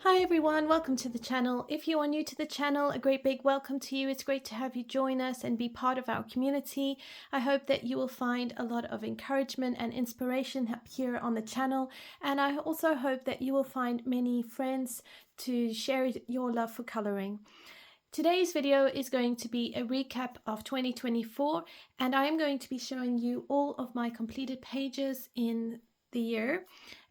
Hi everyone, welcome to the channel. If you are new to the channel, a great big welcome to you. It's great to have you join us and be part of our community. I hope that you will find a lot of encouragement and inspiration here on the channel, and I also hope that you will find many friends to share your love for coloring. Today's video is going to be a recap of 2024, and I am going to be showing you all of my completed pages in the year.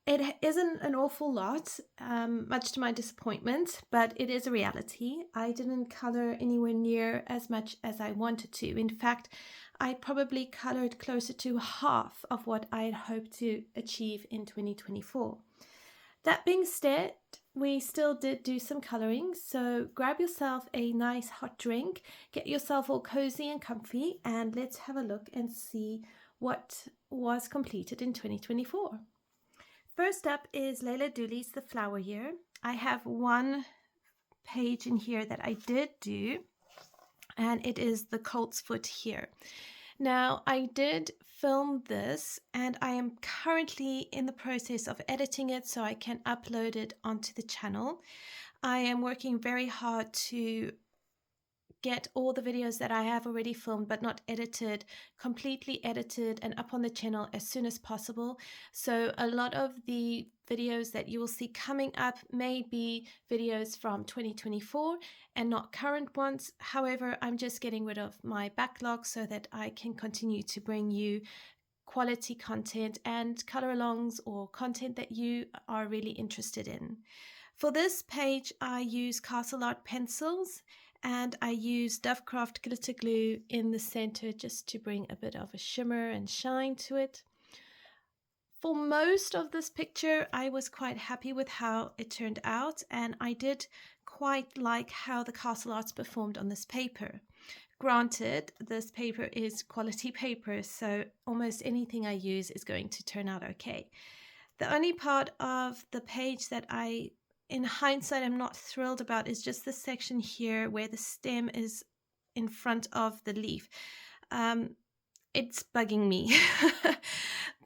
It isn't an awful lot, much to my disappointment, but it is a reality. I didn't color anywhere near as much as I wanted to. In fact, I probably colored closer to half of what I had hoped to achieve in 2024. That being said, we still did do some coloring, so grab yourself a nice hot drink, get yourself all cozy and comfy, and let's have a look and see what was completed in 2024. First up is Leila Dooley's The Flower Year. I have one page in here that I did do, and it is the colt's foot here. Now, I did film this, and I am currently in the process of editing it so I can upload it onto the channel. I am working very hard to get all the videos that I have already filmed but not edited, completely edited and up on the channel as soon as possible. So a lot of the videos that you will see coming up may be videos from 2024 and not current ones. However, I'm just getting rid of my backlog so that I can continue to bring you quality content and color alongs or content that you are really interested in. For this page, I use Castle Art pencils, and I use Dovecraft glitter glue in the center just to bring a bit of a shimmer and shine to it. For most of this picture, I was quite happy with how it turned out, and I did quite like how the Castle Arts performed on this paper. Granted, this paper is quality paper, so almost anything I use is going to turn out okay. The only part of the page that in hindsight, I'm not thrilled about is just this section here where the stem is in front of the leaf. It's bugging me,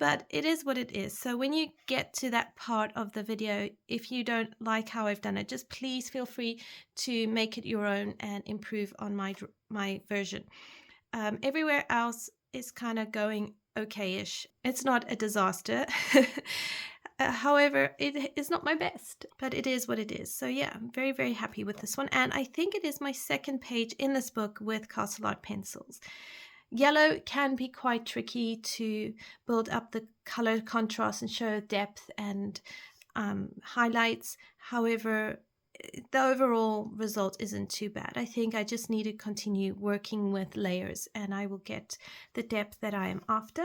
but it is what it is. So when you get to that part of the video, if you don't like how I've done it, just please feel free to make it your own and improve on my version. Everywhere else is kind of going okay-ish. It's not a disaster. However, it is not my best, but it is what it is. So yeah, I'm very, very happy with this one. And I think it is my second page in this book with Castle Art pencils. Yellow can be quite tricky to build up the color contrast and show depth and highlights. However, the overall result isn't too bad. I think I just need to continue working with layers and I will get the depth that I am after.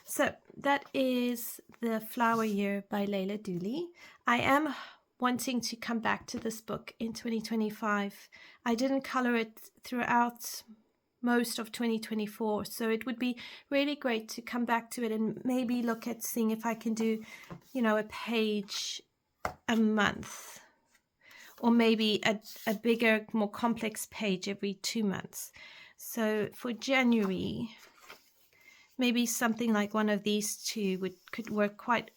So that is The Flower Year by Leila Dooley. I am wanting to come back to this book in 2025. I didn't color it throughout most of 2024, so it would be really great to come back to it and maybe look at seeing if I can do, a page a month, or maybe a bigger, more complex page every 2 months. So for January, maybe something like one of these two could work quite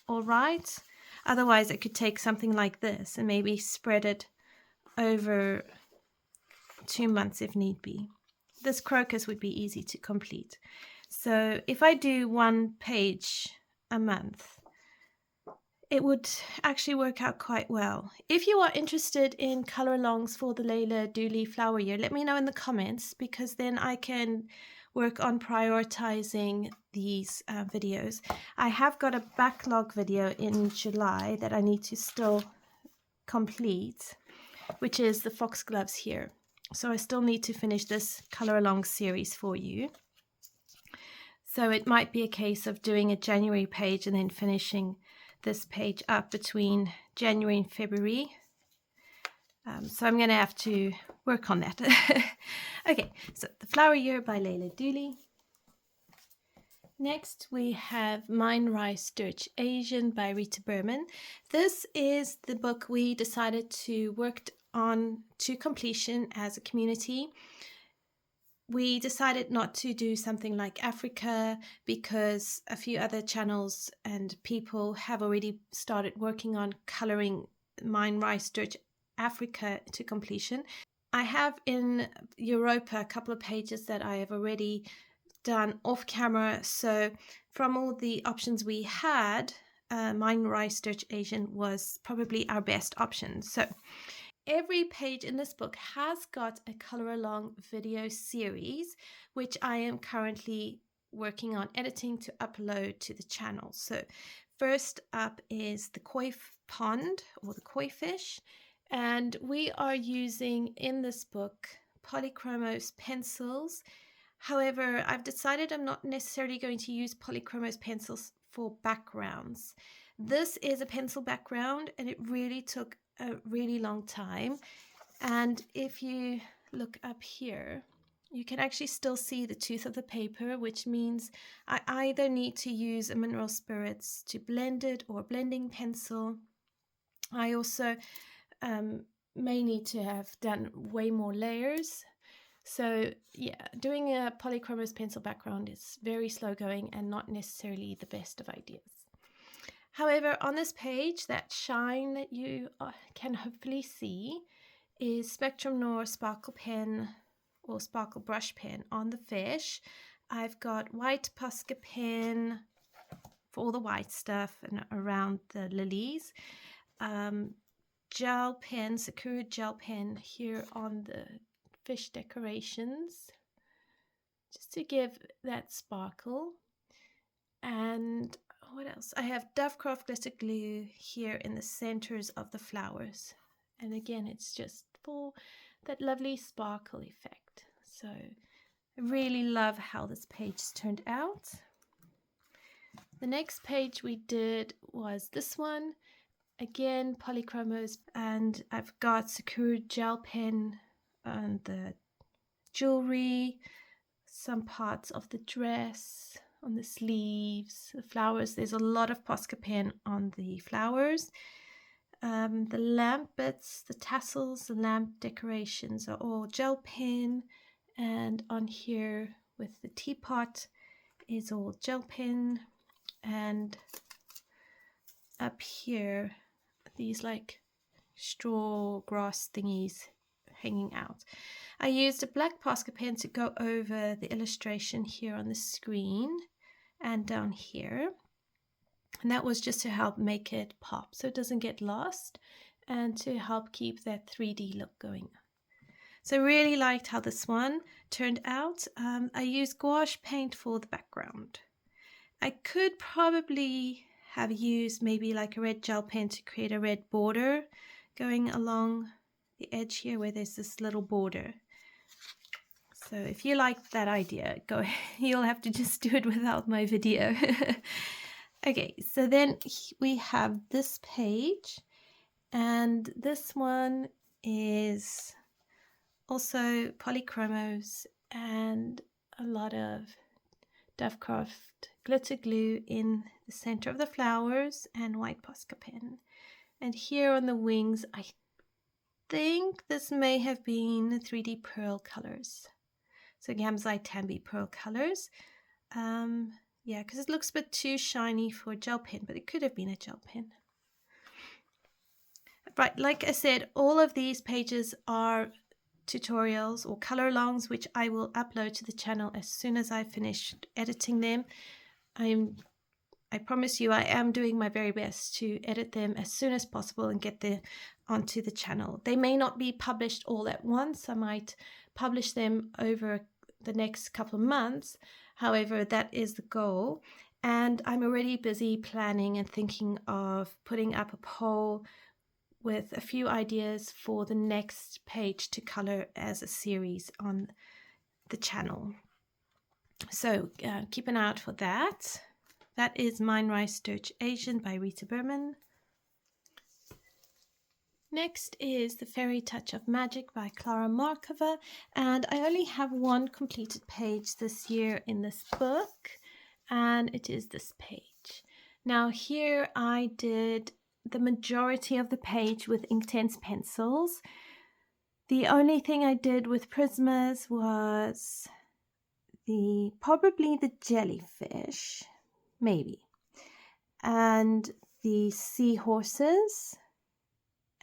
all right. Otherwise, I could take something like this and maybe spread it over 2 months if need be. This crocus would be easy to complete. So if I do one page a month, it would actually work out quite well. If you are interested in color alongs for the Leila Dooley Flower Year, let me know in the comments, because then I can work on prioritizing these videos. I have got a backlog video in July that I need to still complete, which is the foxgloves here. So I still need to finish this color along series for you. So it might be a case of doing a January page and then finishing this page up between January and February. So I'm going to have to work on that. Okay, so The Flower Year by Leila Dooley. Next we have Mine Rice Stch Asian by Rita Berman. This is the book we decided to work on to completion as a community. We decided not to do something like Africa because a few other channels and people have already started working on coloring Mine Rice Stch Africa to completion. I have in Europa a couple of pages that I have already done off camera. So from all the options we had, Mine Rice Stch Asian was probably our best option. So every page in this book has got a color along video series, which I am currently working on editing to upload to the channel. So first up is the koi pond, or the koi fish, and we are using in this book polychromos pencils. However, I've decided I'm not necessarily going to use polychromos pencils for backgrounds. This is a pencil background, and it really took a really long time. And if you look up here, you can actually still see the tooth of the paper, which means I either need to use a mineral spirits to blend it or a blending pencil. I also may need to have done way more layers. So yeah, doing a polychromos pencil background is very slow going and not necessarily the best of ideas. However, on this page, that shine that you can hopefully see is Spectrum Noir Sparkle Pen or Sparkle Brush Pen on the fish. I've got white Posca pen for all the white stuff and around the lilies. Gel pen, Sakura gel pen here on the fish decorations, just to give that sparkle. And what else? I have Dovecraft glitter glue here in the centers of the flowers. And again, it's just for that lovely sparkle effect. So I really love how this page turned out. The next page we did was this one. Again, polychromos, and I've got Sakura gel pen on the jewelry, some parts of the dress, on the sleeves, the flowers. There's a lot of Posca pen on the flowers. The lamp bits, the tassels, the lamp decorations are all gel pen, and on here with the teapot is all gel pen, and up here these like straw grass thingies hanging out. I used a black Posca pen to go over the illustration here on the screen and down here, and that was just to help make it pop so it doesn't get lost and to help keep that 3D look going. So I really liked how this one turned out. I used gouache paint for the background. I could probably have used maybe like a red gel pen to create a red border going along the edge here where there's this little border. So if you like that idea, go ahead. You'll have to just do it without my video. Okay, so then we have this page, and this one is also polychromos and a lot of Dovecraft glitter glue in the center of the flowers and white Posca pen. And here on the wings, I think this may have been 3D pearl colors. So Gamzite Tambi pearl colors. Yeah, because it looks a bit too shiny for a gel pen, but it could have been a gel pen. Right, like I said, all of these pages are tutorials or color alongs, which I will upload to the channel as soon as I finish editing them. I promise you I am doing my very best to edit them as soon as possible and get them onto the channel. They may not be published all at once. I might publish them over the next couple of months. However, that is the goal. And I'm already busy planning and thinking of putting up a poll with a few ideas for the next page to color as a series on the channel. So keep an eye out for that. That is Mine Rice Stch Asian by Rita Berman. Next is The Fairy Touch of Magic by Klara Markova, and I only have one completed page this year in this book, and it is this page. Now here I did the majority of the page with Inktense pencils. The only thing I did with Prismas was probably the jellyfish, maybe, and the seahorses,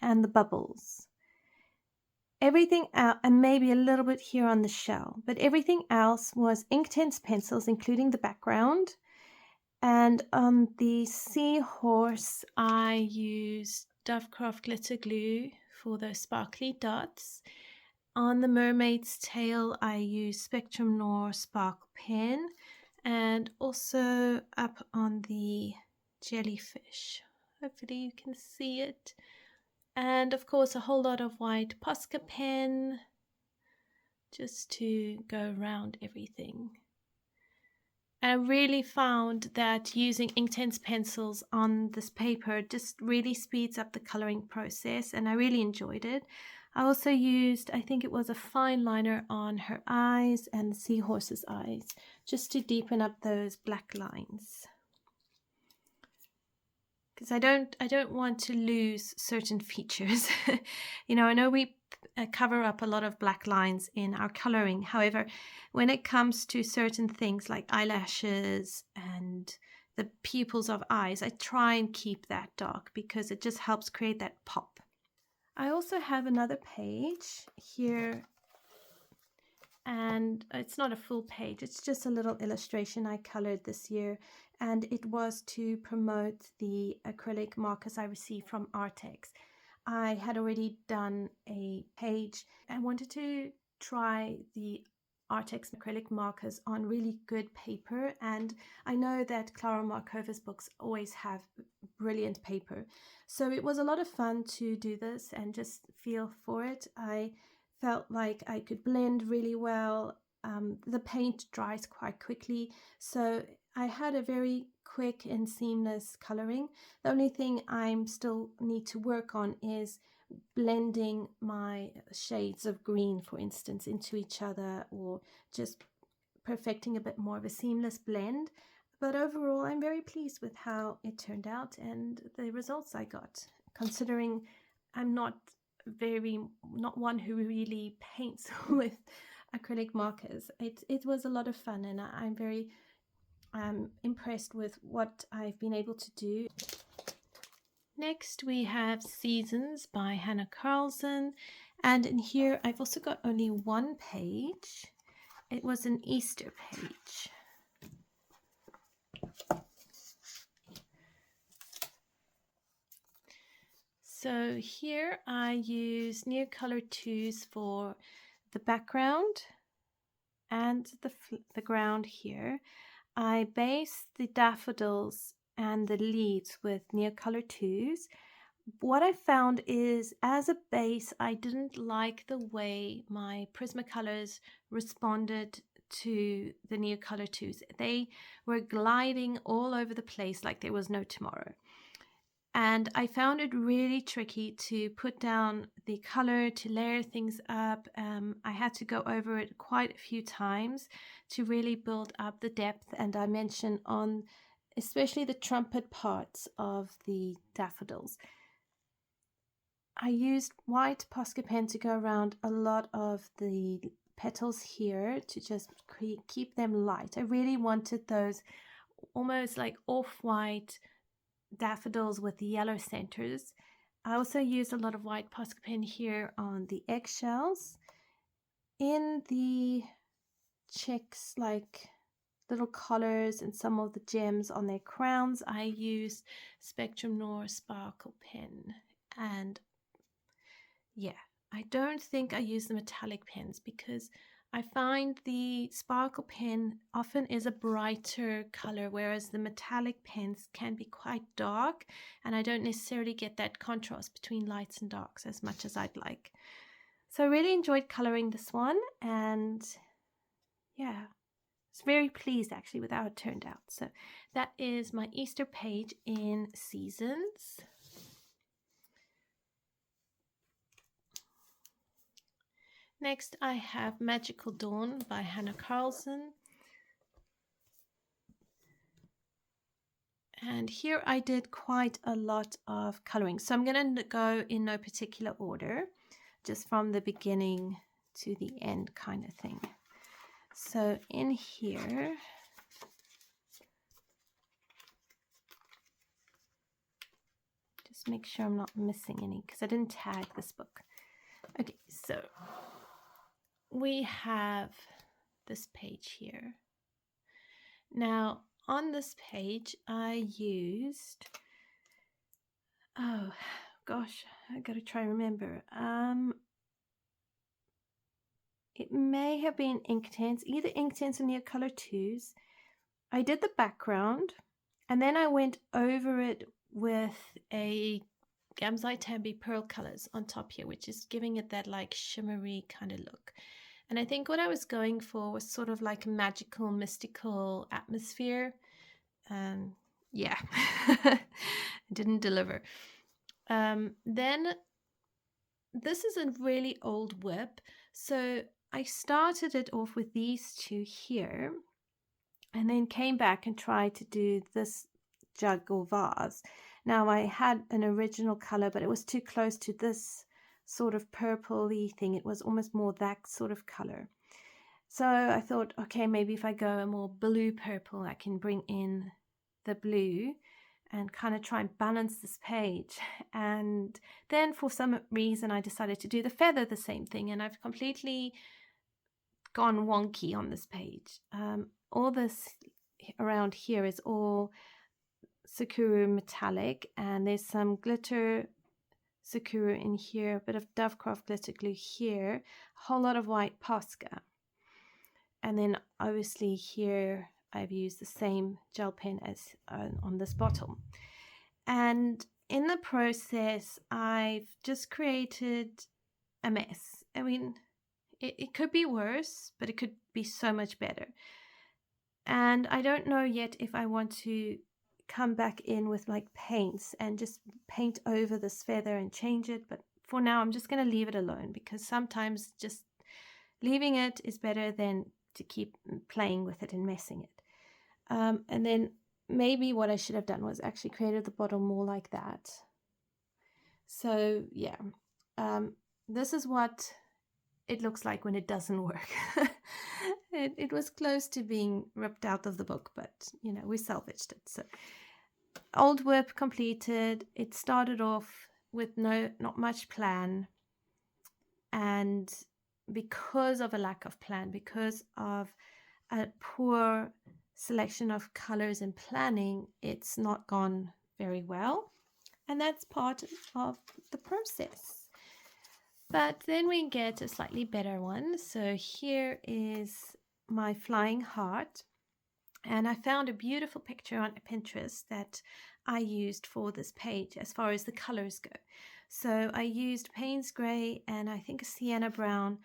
and the bubbles. Everything else, and maybe a little bit here on the shell, but everything else was Inktense pencils, including the background. And on the seahorse, I used Dovecraft glitter glue for those sparkly dots. On the mermaid's tail, I used Spectrum Noir sparkle pen, and also up on the jellyfish. Hopefully you can see it. And of course a whole lot of white Posca pen just to go around everything. I really found that using Inktense pencils on this paper just really speeds up the coloring process, and I really enjoyed it. I also used, I think it was a fine liner on her eyes and the seahorse's eyes, just to deepen up those black lines. Because I don't want to lose certain features. You know, I know we cover up a lot of black lines in our coloring. However, when it comes to certain things like eyelashes and the pupils of eyes, I try and keep that dark because it just helps create that pop. I also have another page here, and it's not a full page, it's just a little illustration I colored this year, and it was to promote the acrylic markers I received from Artex. I had already done a page and wanted to try the Artex acrylic markers on really good paper, and I know that Clara Markova's books always have brilliant paper, so it was a lot of fun to do this and just feel for it. I felt like I could blend really well. The paint dries quite quickly, so I had a very quick and seamless coloring. The only thing I'm still need to work on is blending my shades of green, for instance, into each other, or just perfecting a bit more of a seamless blend. But overall, I'm very pleased with how it turned out and the results I got, considering I'm not one who really paints with acrylic markers. It was a lot of fun, and I'm very impressed with what I've been able to do. Next we have Seasons by Hannah Carlson, and in here I've also got only one page. It was an Easter page. So here I use Neocolor 2s for the background and the ground here. I base the daffodils and the leaves with Neocolor 2s. What I found is, as a base, I didn't like the way my Prismacolors responded to the Neocolor 2s. They were gliding all over the place like there was no tomorrow. And I found it really tricky to put down the color, to layer things up. I had to go over it quite a few times to really build up the depth and dimension on especially the trumpet parts of the daffodils. I used white Posca pen to go around a lot of the petals here to just keep them light. I really wanted those almost like off-white daffodils with the yellow centers. I also used a lot of white Posca pen here on the eggshells. In the chicks, like little collars and some of the gems on their crowns, I used Spectrum Noir sparkle pen. And yeah, I don't think I use the metallic pens because I find the sparkle pen often is a brighter color, whereas the metallic pens can be quite dark, and I don't necessarily get that contrast between lights and darks as much as I'd like. So I really enjoyed coloring this one, and yeah, I was very pleased actually with how it turned out. So that is my Easter page in Seasons. Next, I have Magical Dawn by Hannah Carlson. And here I did quite a lot of coloring. So I'm going to go in no particular order, just from the beginning to the end kind of thing. So in here, just Just make sure I'm not missing any because I didn't tag this book. Okay, so we have this page here. Now, on this page, I used, oh gosh, I gotta try and remember. It may have been Inktense, either Inktense or Neocolor 2s. I did the background, and then I went over it with a Gamzai Tambi Pearl colors on top here, which is giving it that like shimmery kind of look. And I think what I was going for was sort of like a magical, mystical atmosphere. Yeah, didn't deliver. Then this is a really old whip. So I started it off with these two here and then came back and tried to do this jug or vase. Now I had an original color, but it was too close to this sort of purpley thing. It was almost more that sort of color. So I thought, okay, maybe if I go a more blue purple, I can bring in the blue and kind of try and balance this page. And then for some reason, I decided to do the feather the same thing. And I've completely gone wonky on this page. All this around here is all Sakura metallic. And there's some glitter Sakura in here, a bit of Dovecraft glitter glue here, a whole lot of white Posca. And then obviously here I've used the same gel pen as on this bottle. And in the process, I've just created a mess. I mean, it could be worse, but it could be so much better. And I don't know yet if I want to come back in with like paints and just paint over this feather and change it. But for now, I'm just going to leave it alone because sometimes just leaving it is better than to keep playing with it and messing it. And then maybe what I should have done was actually created the bottle more like that. So yeah, this is what it looks like when it doesn't work. It was close to being ripped out of the book, but you know, we salvaged it. So old whip completed. It started off with not much plan, and because of a lack of plan, because of a poor selection of colors and planning, it's not gone very well, and that's part of the process. But then we get a slightly better one. So here is my flying heart, and I found a beautiful picture on Pinterest that I used for this page as far as the colors go. So I used Payne's Gray and I think a Sienna Brown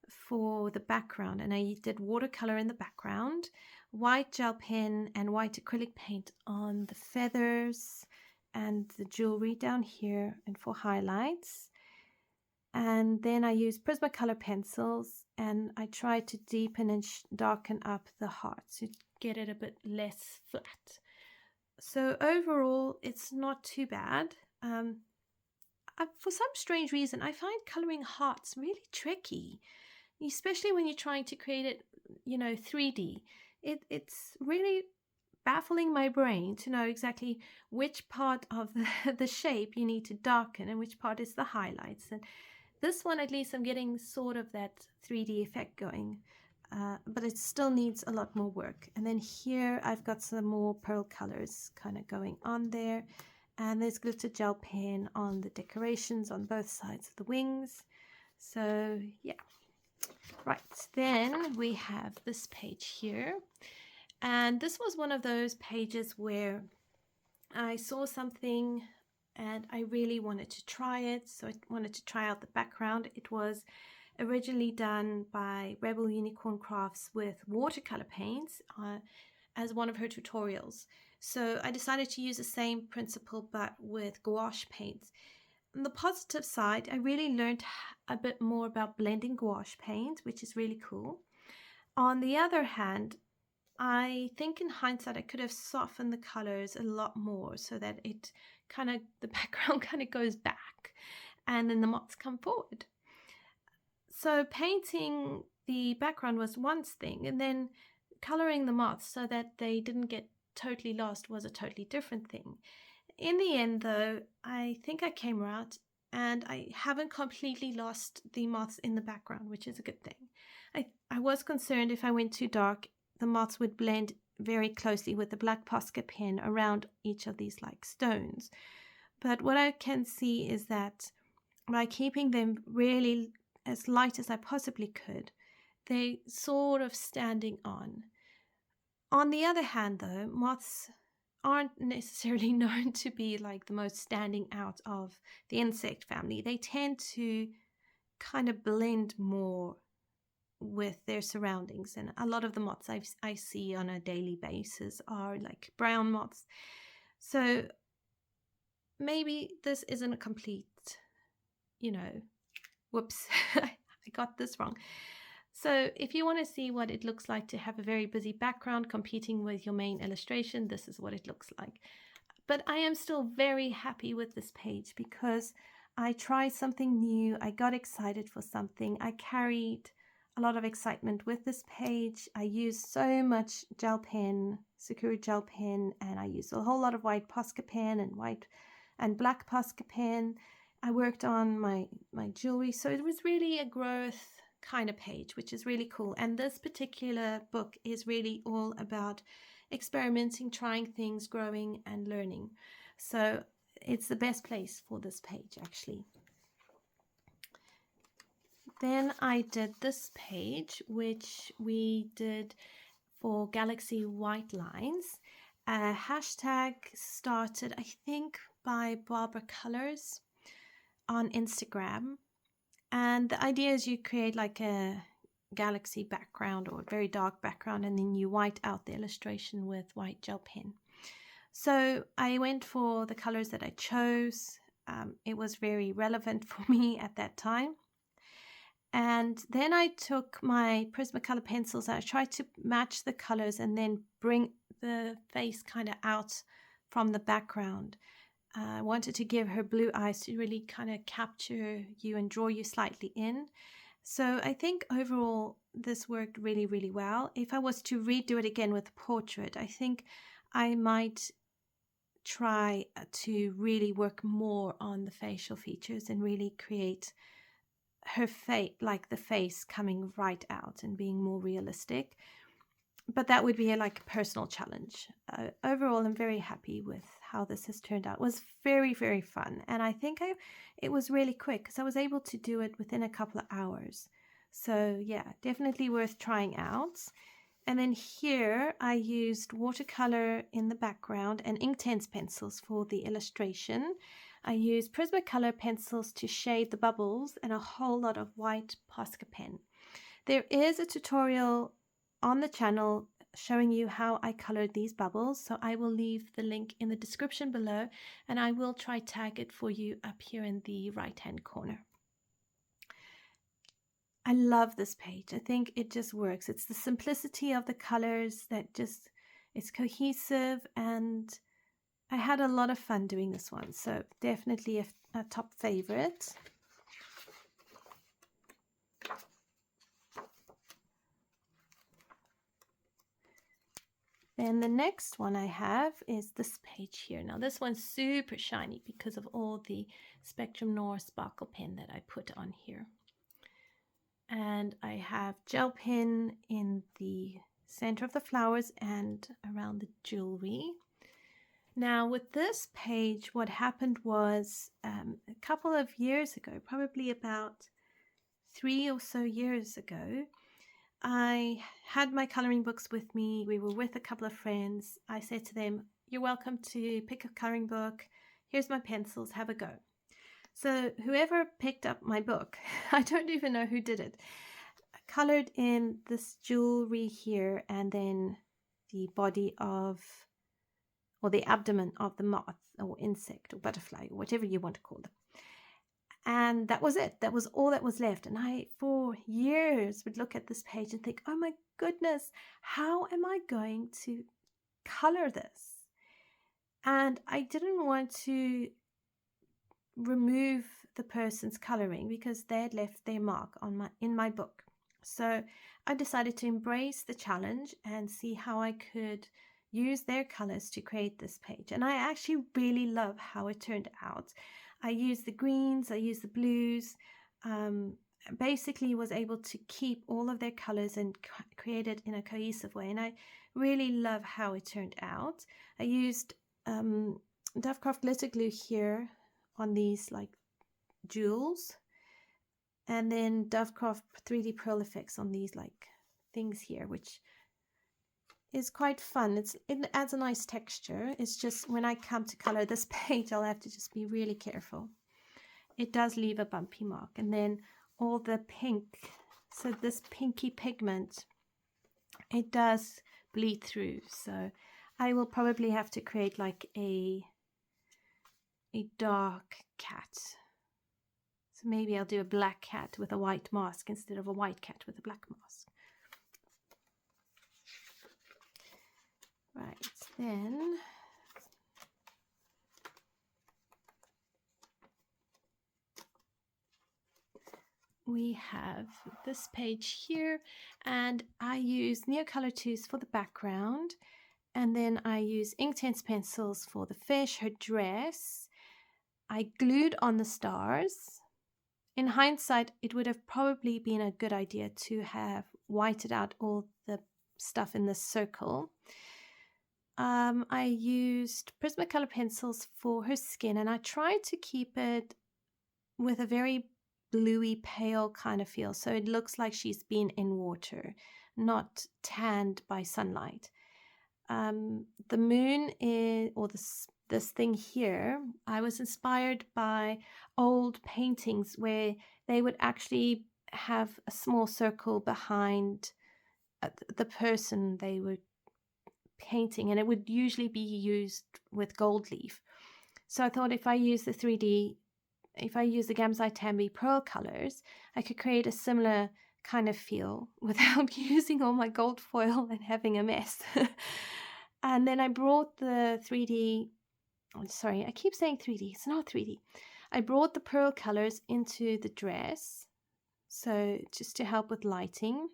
for the background, and I did watercolor in the background, white gel pen and white acrylic paint on the feathers and the jewelry down here and for highlights. And then I used Prismacolor pencils and I tried to deepen and darken up the heart to get it a bit less flat. So overall, it's not too bad. For some strange reason, I find coloring hearts really tricky, especially when you're trying to create it, 3D. It's really baffling my brain to know exactly which part of the shape you need to darken and which part is the highlights. And this one, at least, I'm getting sort of that 3D effect going, but it still needs a lot more work. And then here I've got some more pearl colors kind of going on there. And there's glitter gel pen on the decorations on both sides of the wings. So yeah. Right, then we have this page here. And this was one of those pages where I saw something and I really wanted to try it. So I wanted to try out the background. It was originally done by Rebel Unicorn Crafts with watercolor paints as one of her tutorials. So I decided to use the same principle but with gouache paints. On the positive side, I really learned a bit more about blending gouache paint, which is really cool. On the other hand, I think in hindsight I could have softened the colors a lot more so that the background kind of goes back and then the moths come forward. So painting the background was one thing, and then coloring the moths so that they didn't get totally lost was a totally different thing. in the end, though, I think I came out and I haven't completely lost the moths in the background, which is a good thing. I was concerned if I went too dark, the moths would blend very closely with the black Posca pen around each of these like stones. But what I can see is that by keeping them really as light as I possibly could, they sort of standing on. On the other hand, though, moths aren't necessarily known to be like the most standing out of the insect family. They tend to kind of blend more with their surroundings, and a lot of the moths I see on a daily basis are like brown moths. So maybe this isn't a complete, whoops, I got this wrong. So if you want to see what it looks like to have a very busy background competing with your main illustration, this is what it looks like. But I am still very happy with this page because I tried something new. I got excited for something. I carried a lot of excitement with this page. I used so much gel pen, Sakura gel pen, and I used a whole lot of white Posca pen and white and black Posca pen. I worked on my jewelry. So it was really a growth kind of page, which is really cool. And this particular book is really all about experimenting, trying things, growing and learning. So it's the best place for this page, actually. Then I did this page, which we did for Galaxy White Lines. A hashtag started, I think, by Barbara Colors on Instagram. And the idea is you create like a galaxy background or a very dark background, and then you white out the illustration with white gel pen. So I went for the colors that I chose. It was very relevant for me at that time. And then I took my Prismacolor pencils. I tried to match the colors and then bring the face kind of out from the background. I wanted to give her blue eyes to really kind of capture you and draw you slightly in. So I think overall this worked really, really well. If I was to redo it again with a portrait, I think I might try to really work more on the facial features and really create her face, like the face coming right out and being more realistic. But that would be like a personal challenge. Overall, I'm very happy with how this has turned out. It was very, very fun. And I think it was really quick because I was able to do it within a couple of hours. So yeah, definitely worth trying out. And then here I used watercolor in the background and Inktense pencils for the illustration. I used Prismacolor pencils to shade the bubbles and a whole lot of white Posca pen. There is a tutorial on the channel showing you how I colored these bubbles, so I will leave the link in the description below, and I will try tag it for you up here in the right hand corner. I love this page. I think it just works. It's the simplicity of the colors that just is cohesive, and I had a lot of fun doing this one, so definitely a top favorite. Then the next one I have is this page here. Now this one's super shiny because of all the Spectrum Noir sparkle pen that I put on here. And I have gel pen in the center of the flowers and around the jewelry. Now with this page, what happened was a couple of years ago, probably about 3 or so years ago, I had my coloring books with me. We were with a couple of friends. I said to them, "You're welcome to pick a coloring book. Here's my pencils, have a go." So whoever picked up my book, I don't even know who did it, colored in this jewelry here and then the body of, or the abdomen of the moth or insect or butterfly or whatever you want to call them. And that was it. That was all that was left. And I, for years, would look at this page and think, oh my goodness, how am I going to color this? And I didn't want to remove the person's coloring because they had left their mark on in my book. So I decided to embrace the challenge and see how I could use their colors to create this page. And I actually really love how it turned out. I used the greens, I used the blues, basically was able to keep all of their colors and create it in a cohesive way. And I really love how it turned out. I used Dovecraft glitter glue here on these like jewels, and then Dovecraft 3D Pearl effects on these like things here, which is quite fun. It adds a nice texture. It's just when I come to color this page, I'll have to just be really careful. It does leave a bumpy mark. And then all the pink, so this pinky pigment, it does bleed through. So I will probably have to create like a dark cat. So maybe I'll do a black cat with a white mask instead of a white cat with a black mask. Right, then we have this page here, and I use Neocolor 2s for the background, and then I use Inktense pencils for the fish, her dress. I glued on the stars. In hindsight, it would have probably been a good idea to have whited out all the stuff in this circle. I used Prismacolor pencils for her skin, and I tried to keep it with a very bluey pale kind of feel, so it looks like she's been in water, not tanned by sunlight. The moon is, or this thing here, I was inspired by old paintings where they would actually have a small circle behind the person they were painting, and it would usually be used with gold leaf. So I thought if I use the Gamsite Tambi pearl colors, I could create a similar kind of feel without using all my gold foil and having a mess. And then I brought the 3D, sorry, I keep saying 3D, it's not 3D. I brought the pearl colors into the dress, so just to help with lighting.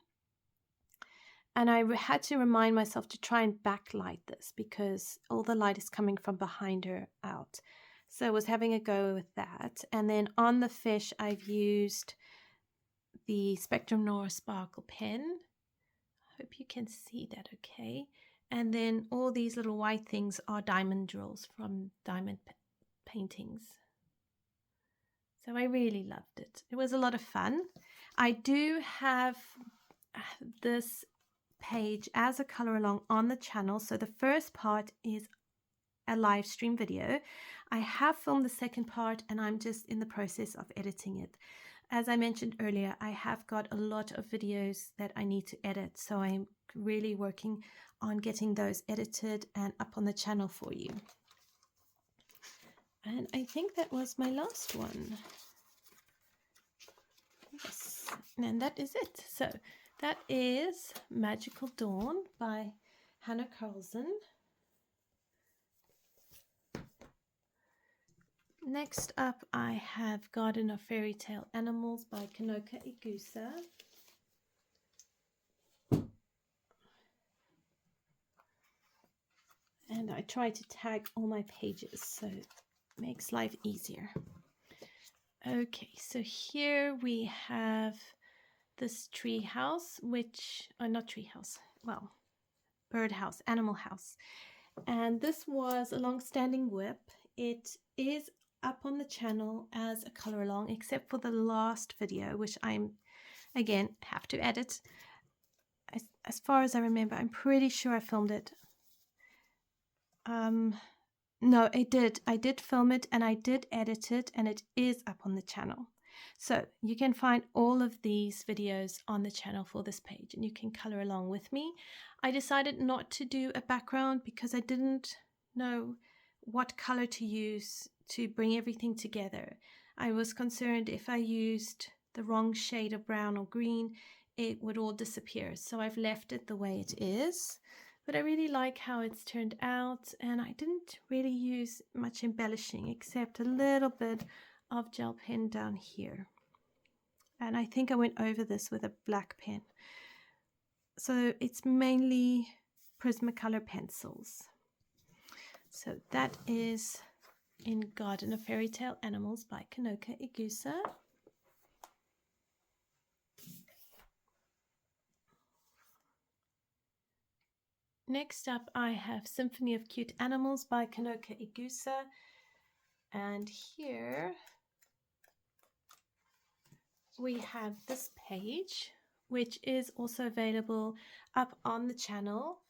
And I had to remind myself to try and backlight this because all the light is coming from behind her out. So I was having a go with that. And then on the fish, I've used the Spectrum Noir Sparkle pen. I hope you can see that okay. And then all these little white things are diamond drills from diamond paintings. So I really loved it. It was a lot of fun. I do have this page as a color along on the channel. So the first part is a live stream video. I have filmed the second part and I'm just in the process of editing it. As I mentioned earlier, I have got a lot of videos that I need to edit, so I'm really working on getting those edited and up on the channel for you. And I think that was my last one. Yes, and that is it. So that is Magical Dawn by Hannah Carlson. Next up, I have Garden of Fairy Tale Animals by Kanoka Igusa. And I try to tag all my pages so it makes life easier. Okay, so here we have this tree house, which, not tree house, well, bird house, animal house. And this was a long-standing whip. It is up on the channel as a color along, except for the last video, which I'm, again, have to edit. As far as I remember, I'm pretty sure I filmed it. No, I did film it and I did edit it, and it is up on the channel. So you can find all of these videos on the channel for this page, and you can color along with me. I decided not to do a background because I didn't know what color to use to bring everything together. I was concerned if I used the wrong shade of brown or green, it would all disappear. So I've left it the way it is. But I really like how it's turned out, and I didn't really use much embellishing except a little bit of gel pen down here. And I think I went over this with a black pen. So it's mainly Prismacolor pencils. So that is in Garden of Fairy Tale Animals by Kanoka Igusa. Next up, I have Symphony of Cute Animals by Kanoka Igusa. And here we have this page, which is also available up on the channel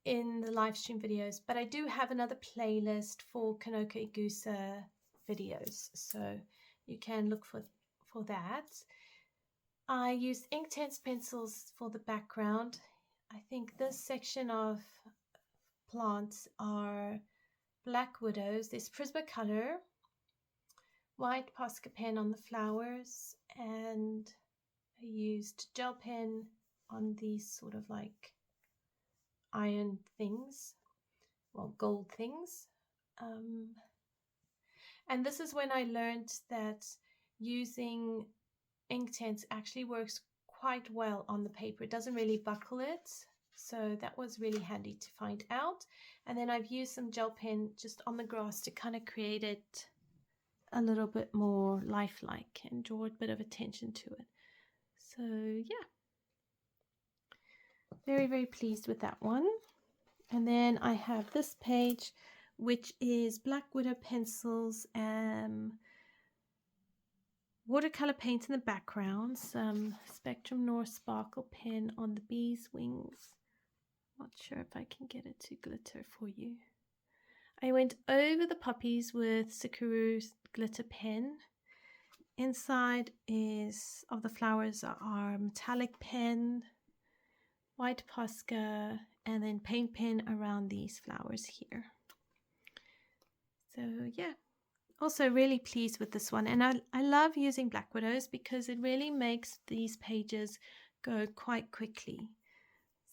in the live stream videos. But I do have another playlist for Kanoka Igusa videos, so you can look for that. I used Inktense pencils for the background. I think this section of plants are black widows. There's Prismacolor, white Posca pen on the flowers, and I used gel pen on these sort of like iron things, well, gold things. And this is when I learned that using Inktense actually works quite well on the paper. It doesn't really buckle it, so that was really handy to find out. And then I've used some gel pen just on the grass to kind of create it a little bit more lifelike and draw a bit of attention to it. So yeah, very, very pleased with that one. And then I have this page, which is Black Widow pencils, watercolor paint in the background, some Spectrum Noir sparkle pen on the bee's wings. Not sure if I can get it to glitter for you. I went over the poppies with Sakuru's glitter pen. Inside of the flowers are metallic pen, white Posca, and then paint pen around these flowers here. So yeah, also really pleased with this one. And I love using Black Widows because it really makes these pages go quite quickly.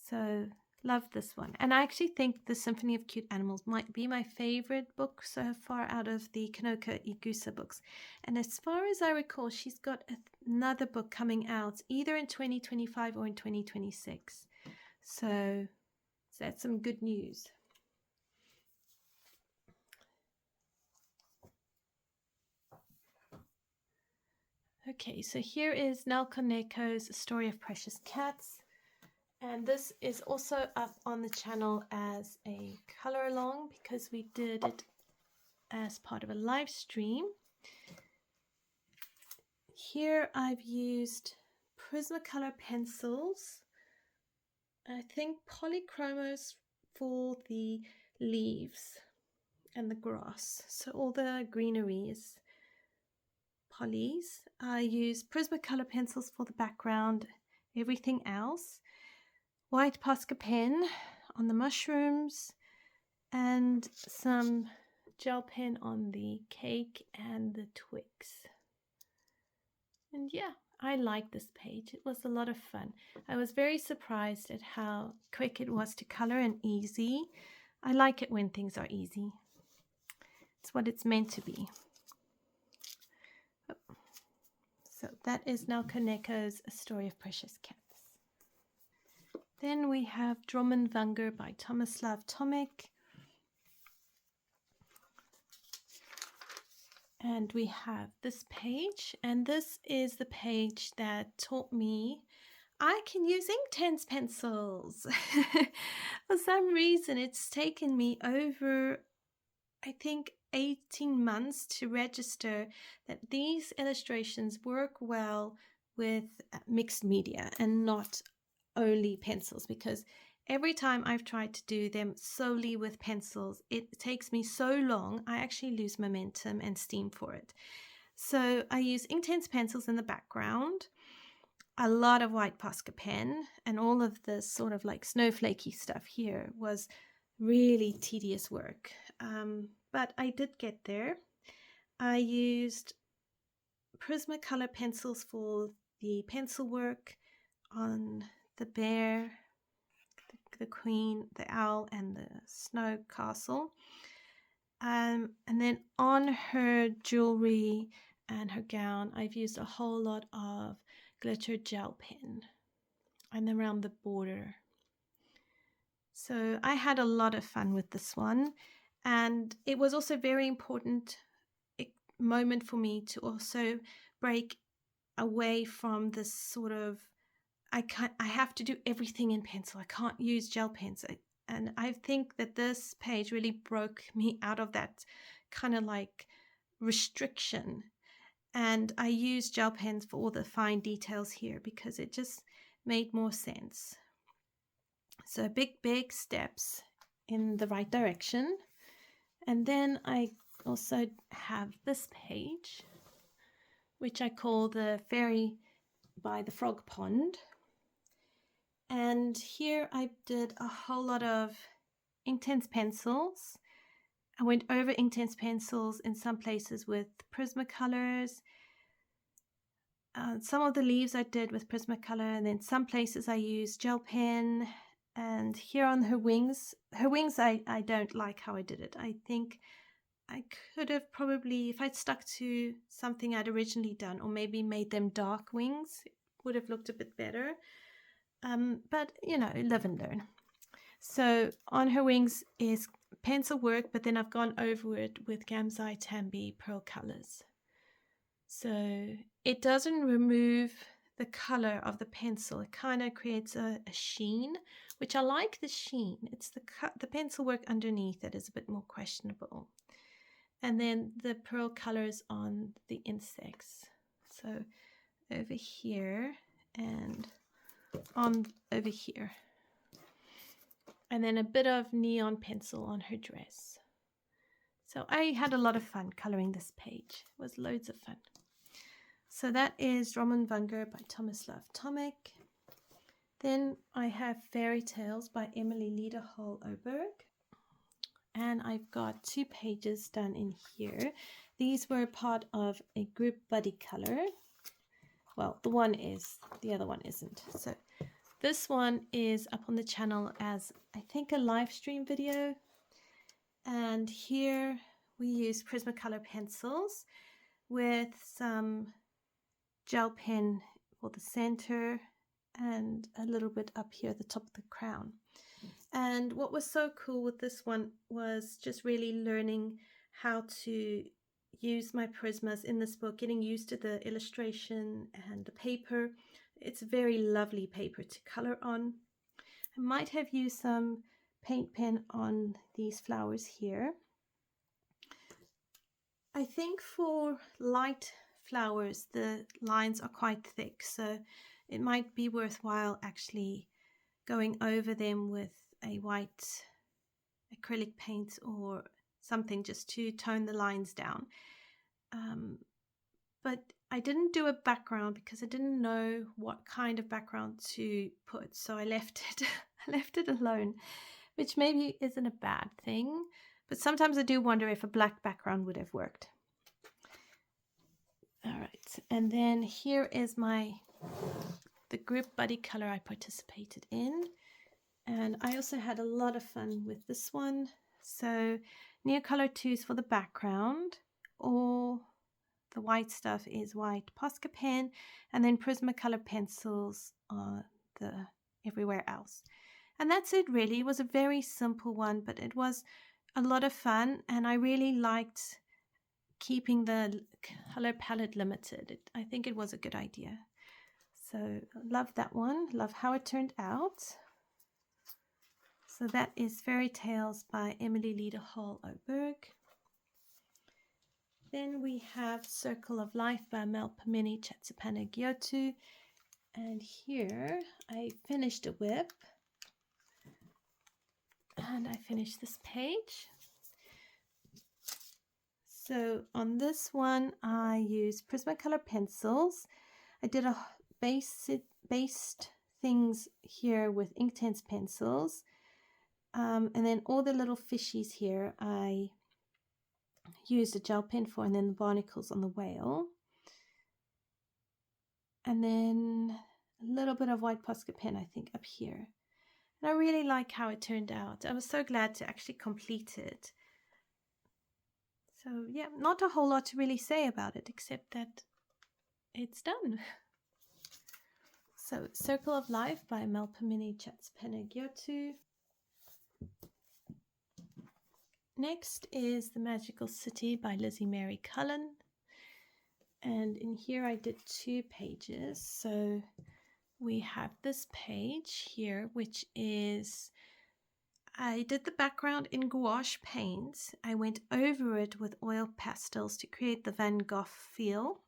So love this one. And I actually think the Symphony of Cute Animals might be my favorite book so far out of the Kanoka Igusa books. And as far as I recall, she's got another book coming out either in 2025 or in 2026. So that's some good news. Okay, so here is Nell Koneko's Story of Precious Cats. And this is also up on the channel as a color along because we did it as part of a live stream. Here I've used Prismacolor pencils. I think polychromos for the leaves and the grass. So all the greenery is polys. I use Prismacolor pencils for the background. Everything else, white Posca pen on the mushrooms, and some gel pen on the cake and the twigs. And yeah, I like this page. It was a lot of fun. I was very surprised at how quick it was to color and easy. I like it when things are easy. It's what it's meant to be. So that is now Koneko's A Story of Precious Cats. Then we have Drummond Vanger by Tomislav Tomic. And we have this page, and this is the page that taught me I can use Inktense pencils. For some reason, it's taken me over, I think, 18 months to register that these illustrations work well with mixed media and not only pencils, because every time I've tried to do them solely with pencils, it takes me so long, I actually lose momentum and steam for it. So I use Inktense pencils in the background, a lot of white Posca pen, and all of this sort of like snowflakey stuff here was really tedious work. But I did get there. I used Prismacolor pencils for the pencil work on the bear, the queen, the owl, and the snow castle. And then on her jewelry and her gown, I've used a whole lot of glitter gel pen and around the border. So I had a lot of fun with this one, and it was also very important moment for me to also break away from this sort of I have to do everything in pencil. I can't use gel pens. And I think that this page really broke me out of that kind of like restriction. And I use gel pens for all the fine details here because it just made more sense. So big steps in the right direction. And then I also have this page, which I call the Fairy by the Frog Pond. And here I did a whole lot of Inktense pencils. I went over Inktense pencils in some places with Prismacolors. Some of the leaves I did with Prismacolor, and then some places I used gel pen. And here on her wings I don't like how I did it. I think I could have probably, if I'd stuck to something I'd originally done, or maybe made them dark wings, it would have looked a bit better. But you know, live and learn. So on her wings is pencil work, but then I've gone over it with Gamzai Tambi pearl colors. So it doesn't remove the color of the pencil. It kind of creates a sheen, which I like the sheen. It's the pencil work underneath that is a bit more questionable. And then the pearl colors on the insects. So over here and on over here. And then a bit of neon pencil on her dress. So I had a lot of fun coloring this page. It was loads of fun. So that is Drummond Vanger by Tomislav Tomek. Then I have Fairy Tales by Emily Lederhall Oberg. And I've got 2 pages done in here. These were part of a group buddy color. Well, the one is, the other one isn't. So this one is up on the channel as, I think, a live stream video. And here we use Prismacolor pencils with some gel pen for the center and a little bit up here at the top of the crown. And what was so cool with this one was just really learning how to use my Prismas in this book, getting used to the illustration and the paper. It's a very lovely paper to color on. I might have used some paint pen on these flowers here. I think for light flowers the lines are quite thick, so it might be worthwhile actually going over them with a white acrylic paint or something just to tone the lines down. But I didn't do a background because I didn't know what kind of background to put, so I left it I left it alone, which maybe isn't a bad thing, but sometimes I do wonder if a black background would have worked. All right, and then here is the group buddy color I participated in, and I also had a lot of fun with this one. So Neocolor 2s for the background, or the white stuff is white Posca pen, and then Prismacolor pencils are the everywhere else. And that's it really. It was a very simple one, but it was a lot of fun, and I really liked keeping the color palette limited. I think it was a good idea. So love that one. Love how it turned out. So that is Fairy Tales by Emily Lederhall Oberg. Then we have Circle of Life by Melpomene Chatsipana-Gyotu. And here I finished a whip. And I finished this page. So on this one I used Prismacolor pencils. I did a based things here with Inktense pencils. And then all the little fishies here I used a gel pen for, and then the barnacles on the whale. And then a little bit of white Posca pen, I think, up here. And I really like how it turned out. I was so glad to actually complete it. So yeah, not a whole lot to really say about it, except that it's done. So Circle of Life by Melpomene Chatsipana-Gyotu. Next is The Magical City by Lizzie Mary Cullen. And in here I did 2 pages. So we have this page here, which is, I did the background in gouache paints. I went over it with oil pastels to create the Van Gogh feel.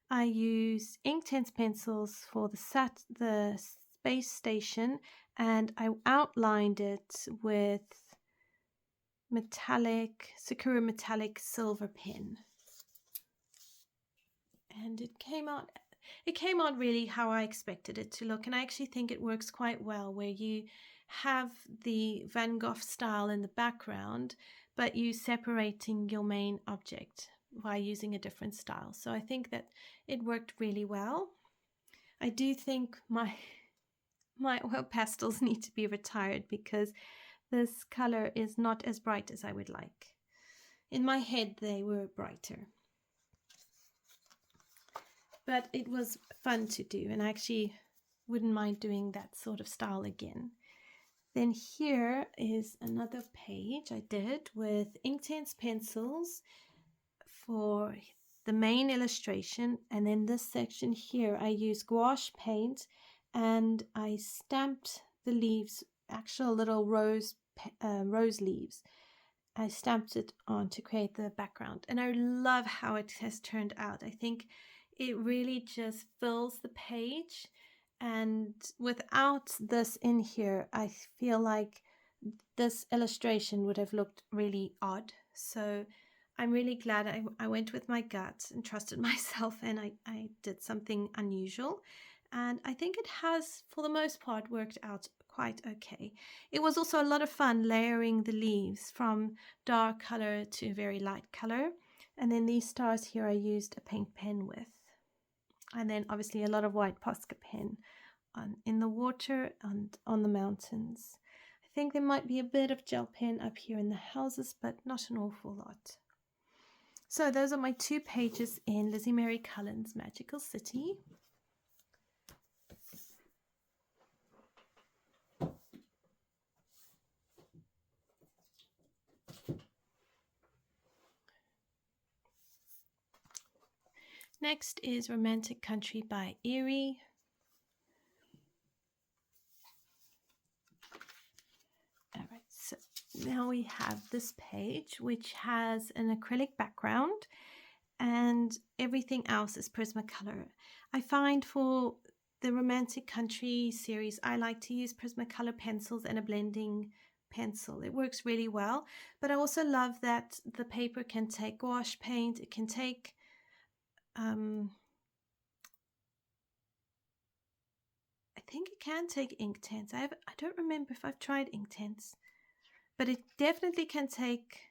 I used Inktense pencils for the space station, and I outlined it with Sakura metallic silver pen. And it came out really how I expected it to look, and I actually think it works quite well, where you have the Van Gogh style in the background, but you separating your main object by using a different style. So I think that it worked really well. I do think my oil pastels need to be retired because this color is not as bright as I would like. In my head they were brighter. But it was fun to do, and I actually wouldn't mind doing that sort of style again. Then here is another page I did with Inktense pencils for the main illustration, and then this section here I used gouache paint and I stamped the leaves, actual little rose leaves. I stamped it on to create the background, and I love how it has turned out. I think it really just fills the page, and without this in here I feel like this illustration would have looked really odd. So I'm really glad I went with my gut and trusted myself, and I did something unusual, and I think it has for the most part worked out quite okay. It was also a lot of fun layering the leaves from dark color to very light color, and then these stars here I used a pink pen with. And then obviously a lot of white Posca pen in the water and on the mountains. I think there might be a bit of gel pen up here in the houses, but not an awful lot. So those are my 2 pages in Lizzie Mary Cullen's Magical City. Next is Romantic Country by Erie. All right, so now we have this page, which has an acrylic background, and everything else is Prismacolor. I find for the Romantic Country series, I like to use Prismacolor pencils and a blending pencil. It works really well, but I also love that the paper can take gouache paint, it can take I think it can take Inktense. I don't remember if I've tried Inktense, but it definitely can take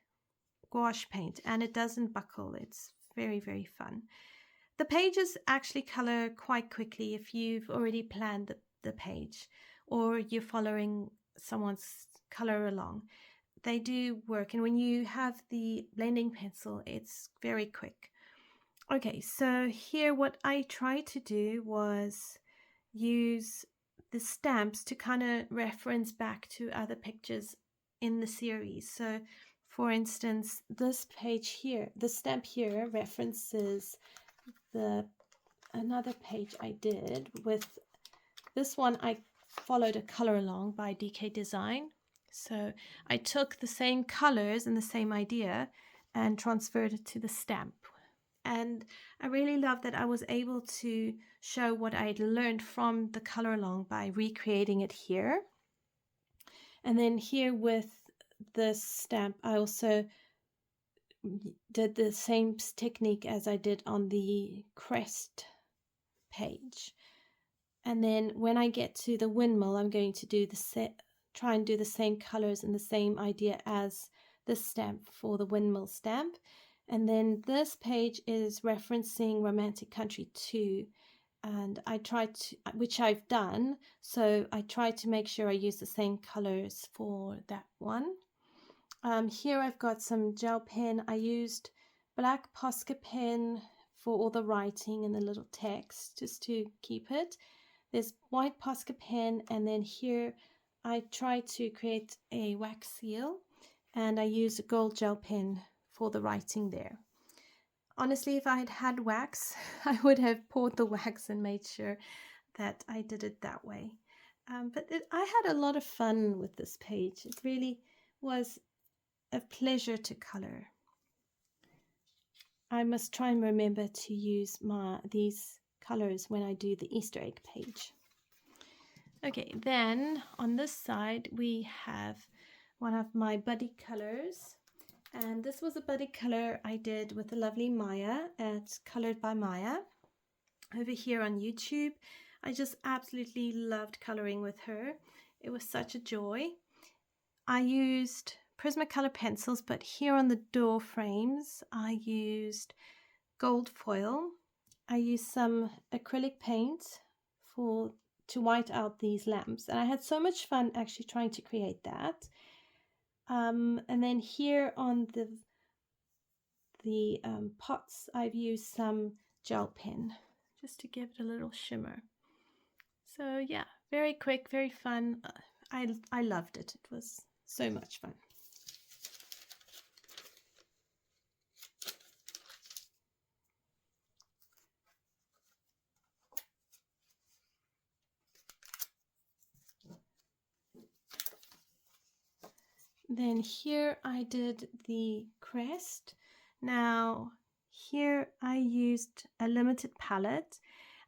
gouache paint, and it doesn't buckle. It's very, very fun. The pages actually color quite quickly if you've already planned the page or you're following someone's color along. They do work, and when you have the blending pencil, it's very quick. Okay, so here what I tried to do was use the stamps to kind of reference back to other pictures in the series. So for instance, this page here, the stamp here references another page I did with this one. I followed a color along by DK Design. So I took the same colors and the same idea and transferred it to the stamp. And I really love that I was able to show what I had learned from the color along by recreating it here. And then here with this stamp, I also did the same technique as I did on the crest page. And then when I get to the windmill, I'm going to do try and do the same colors and the same idea as the stamp for the windmill stamp. And then this page is referencing Romantic Country 2, and I tried to, which I've done, so I tried to make sure I use the same colors for that one. Here I've got some gel pen. I used black Posca pen for all the writing and the little text just to keep it. There's white Posca pen, and then here I tried to create a wax seal, and I used a gold gel pen for the writing there. Honestly, if I had had wax, I would have poured the wax and made sure that I did it that way. I had a lot of fun with this page. It really was a pleasure to color. I must try and remember to use these colors when I do the Easter egg page. Okay, then on this side we have one of my buddy colors, and this was a buddy color I did with the lovely Maya at Colored by Maya over here on YouTube. I just absolutely loved coloring with her. It was such a joy. I used Prismacolor pencils, but here on the door frames I used gold foil. I used some acrylic paint to white out these lamps, and I had so much fun actually trying to create that. And then here on the pots, I've used some gel pen just to give it a little shimmer. So yeah, very quick, very fun. I loved it. It was so much fun. Then here I did the crest. Now here I used a limited palette.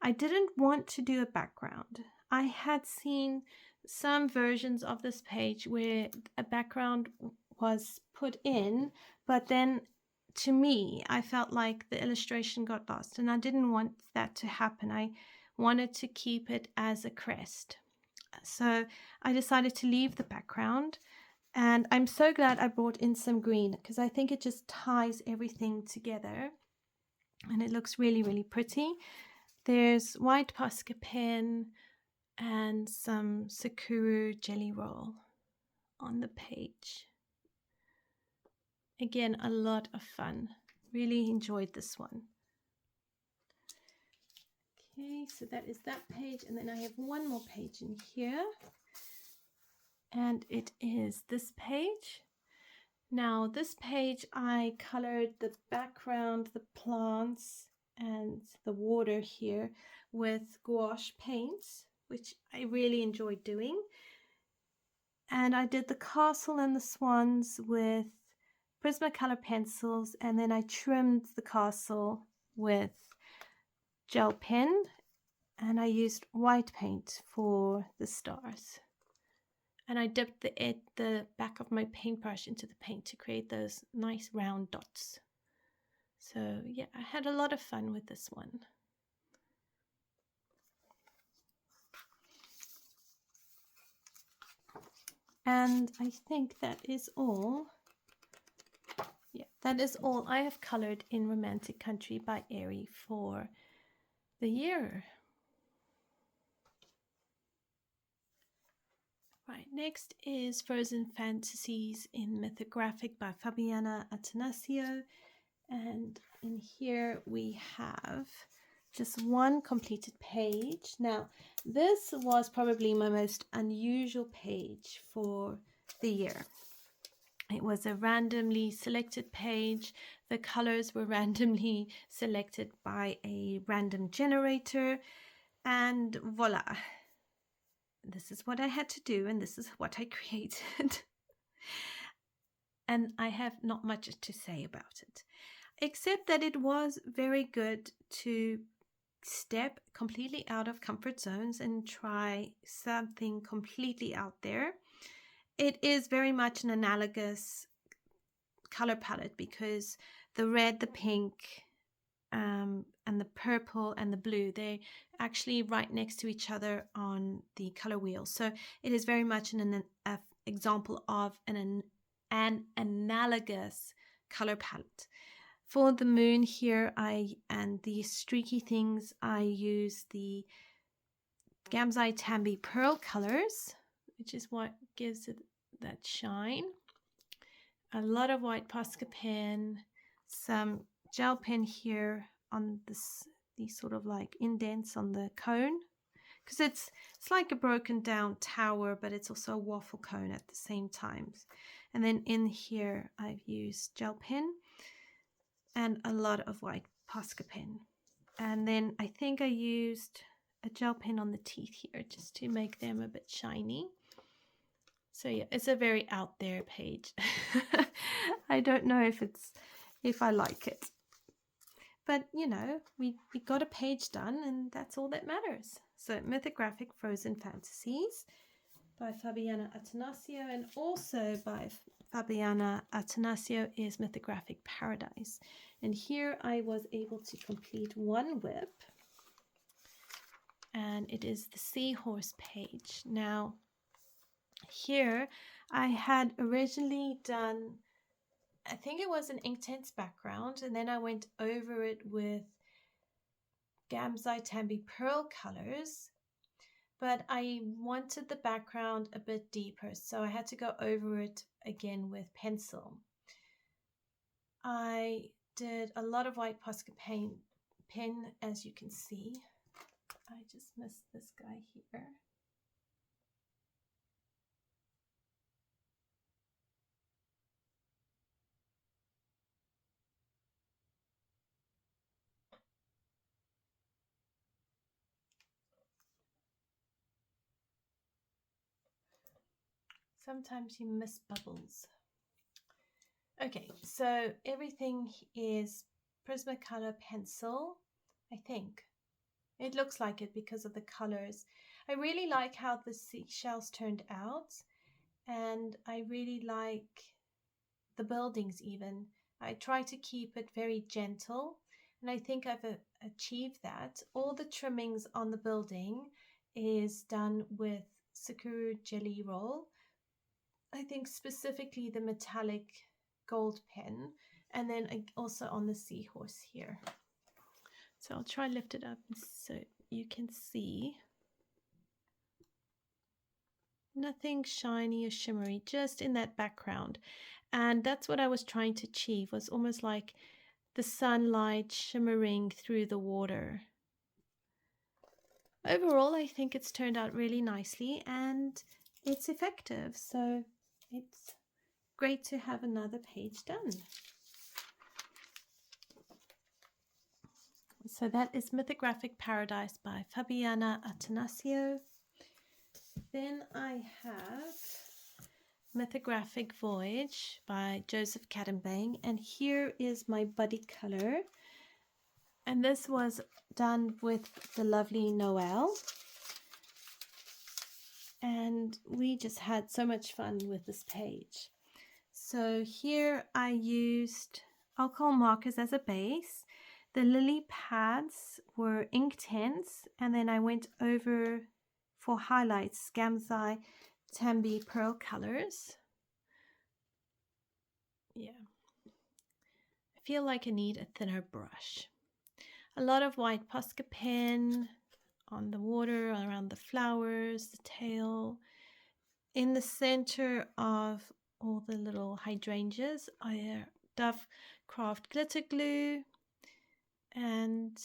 I didn't want to do a background. I had seen some versions of this page where a background was put in, but then to me, I felt like the illustration got lost, and I didn't want that to happen. I wanted to keep it as a crest. So I decided to leave the background, and I'm so glad I brought in some green because I think it just ties everything together and it looks really, really pretty. There's white Posca pen and some Sakura jelly roll on the page. Again, a lot of fun. Really enjoyed this one. Okay, so that is that page, and then I have one more page in here, and it is this page. Now this page I colored the background, the plants, and the water here with gouache paints, which I really enjoyed doing. And I did the castle and the swans with Prismacolor pencils, and then I trimmed the castle with gel pen, and I used white paint for the stars. And I dipped the back of my paintbrush into the paint to create those nice round dots. So yeah, I had a lot of fun with this one. And I think that is all. Yeah, that is all I have colored in Romantic Country by Airy for the year. Right, next is Frozen Fantasies in Mythographic by Fabiana Atanasio. And in here we have just one completed page. Now, this was probably my most unusual page for the year. It was a randomly selected page. The colors were randomly selected by a random generator. And voila. This is what I had to do, and this is what I created. And I have not much to say about it, except that it was very good to step completely out of comfort zones and try something completely out there. It is very much an analogous color palette because the red, the pink, and the purple and the blue, they're actually right next to each other on the color wheel. So it is very much an example of an analogous color palette. For the moon here, and the streaky things, I use the Gamzai Tambi Pearl colors, which is what gives it that shine. A lot of white Posca pen, some gel pen here on these sort of like indents on the cone because it's like a broken down tower, but it's also a waffle cone at the same time. And then in here I've used gel pen and a lot of white Posca pen. And then I think I used a gel pen on the teeth here just to make them a bit shiny. So yeah, it's a very out there page. I don't know if I like it. But you know, we got a page done, and that's all that matters. So Mythographic Frozen Fantasies by Fabiana Attanasio, and also by Fabiana Attanasio is Mythographic Paradise. And here I was able to complete one whip, and it is the seahorse page. Now here I had originally done, I think it was an Inktense background, and then I went over it with Gamzai Tambi Pearl colors, but I wanted the background a bit deeper, so I had to go over it again with pencil. I did a lot of white Posca pen, as you can see. I just missed this guy here. Sometimes you miss bubbles. Okay, so everything is Prismacolor pencil, I think. It looks like it because of the colors. I really like how the seashells turned out, and I really like the buildings even. I try to keep it very gentle, and I think I've achieved that. All the trimmings on the building is done with Sakura Jelly Roll. I think specifically the metallic gold pen, and then also on the seahorse here. So I'll try lift it up so you can see. Nothing shiny or shimmery, just in that background. And that's what I was trying to achieve, was almost like the sunlight shimmering through the water. Overall, I think it's turned out really nicely and it's effective. So it's great to have another page done. So that is Mythographic Paradise by Fabiana Attanasio. Then I have Mythographic Voyage by Joseph Kattenbang, and here is my buddy color, and this was done with the lovely Noelle, and we just had so much fun with this page. So here I used alcohol markers as a base. The lily pads were Inktense, and then I went over for highlights Gamzai Tambi Pearl colors. Yeah, I feel like I need a thinner brush. A lot of white Posca pen on the water, around the flowers, the tail. In the center of all the little hydrangeas are Dove Craft glitter glue, and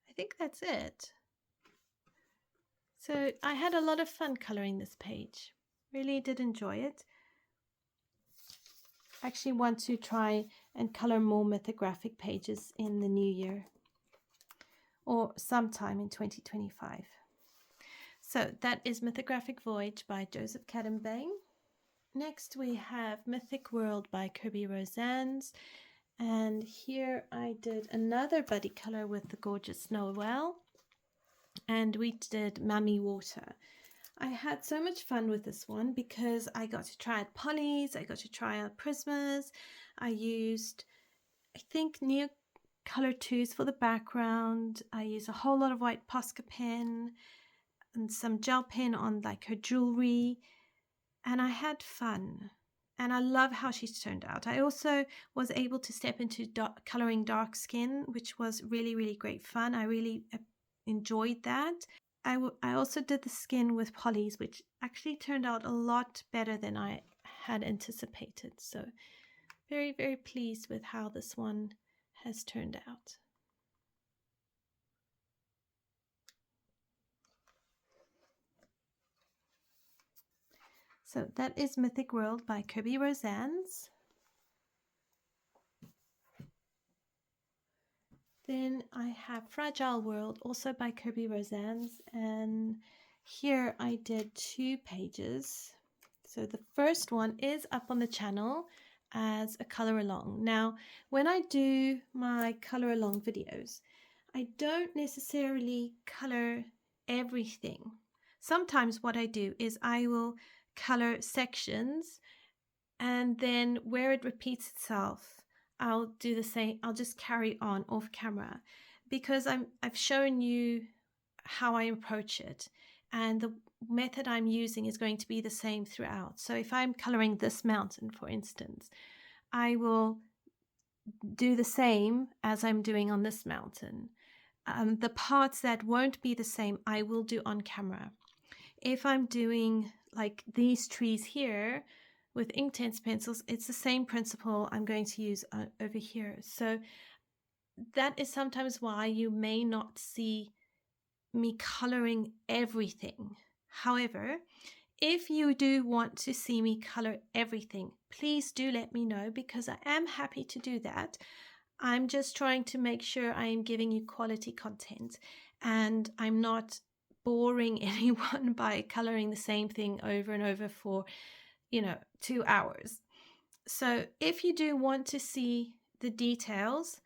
I think that's it. So I had a lot of fun coloring this page. Really did enjoy it. I actually want to try and color more mythographic pages in the new year or sometime in 2025. So that is Mythographic Voyage by Joseph Kattenbang. Next we have Mythic World by Kirby Rosannes. And here I did another buddy color with the gorgeous Noelle. And we did Mummy Water. I had so much fun with this one because I got to try out polys, I got to try out prismas. I used, I think, Neo Color 2s for the background. I used a whole lot of white Posca pen and some gel pen on like her jewelry. And I had fun. And I love how she's turned out. I also was able to step into coloring dark skin, which was really, really great fun. I really enjoyed that. I also did the skin with polys, which actually turned out a lot better than I had anticipated. So very, very pleased with how this one has turned out. So that is Mythic World by Kirby Rosannes. Then I have Fragile World, also by Kirby Rosannes, and here I did 2 pages. So the first one is up on the channel as a color along. Now, when I do my color along videos, I don't necessarily color everything. Sometimes what I do is I will color sections, and then where it repeats itself, I'll do the same. I'll just carry on off camera, because I've shown you how I approach it, and the method I'm using is going to be the same throughout. So if I'm coloring this mountain, for instance, I will do the same as I'm doing on this mountain. The parts that won't be the same, I will do on camera. If I'm doing like these trees here with Inktense pencils, it's the same principle I'm going to use over here. So that is sometimes why you may not see me coloring everything. However, if you do want to see me color everything, please do let me know, because I am happy to do that. I'm just trying to make sure I am giving you quality content, and I'm not boring anyone by coloring the same thing over and over for, 2 hours. So if you do want to see the details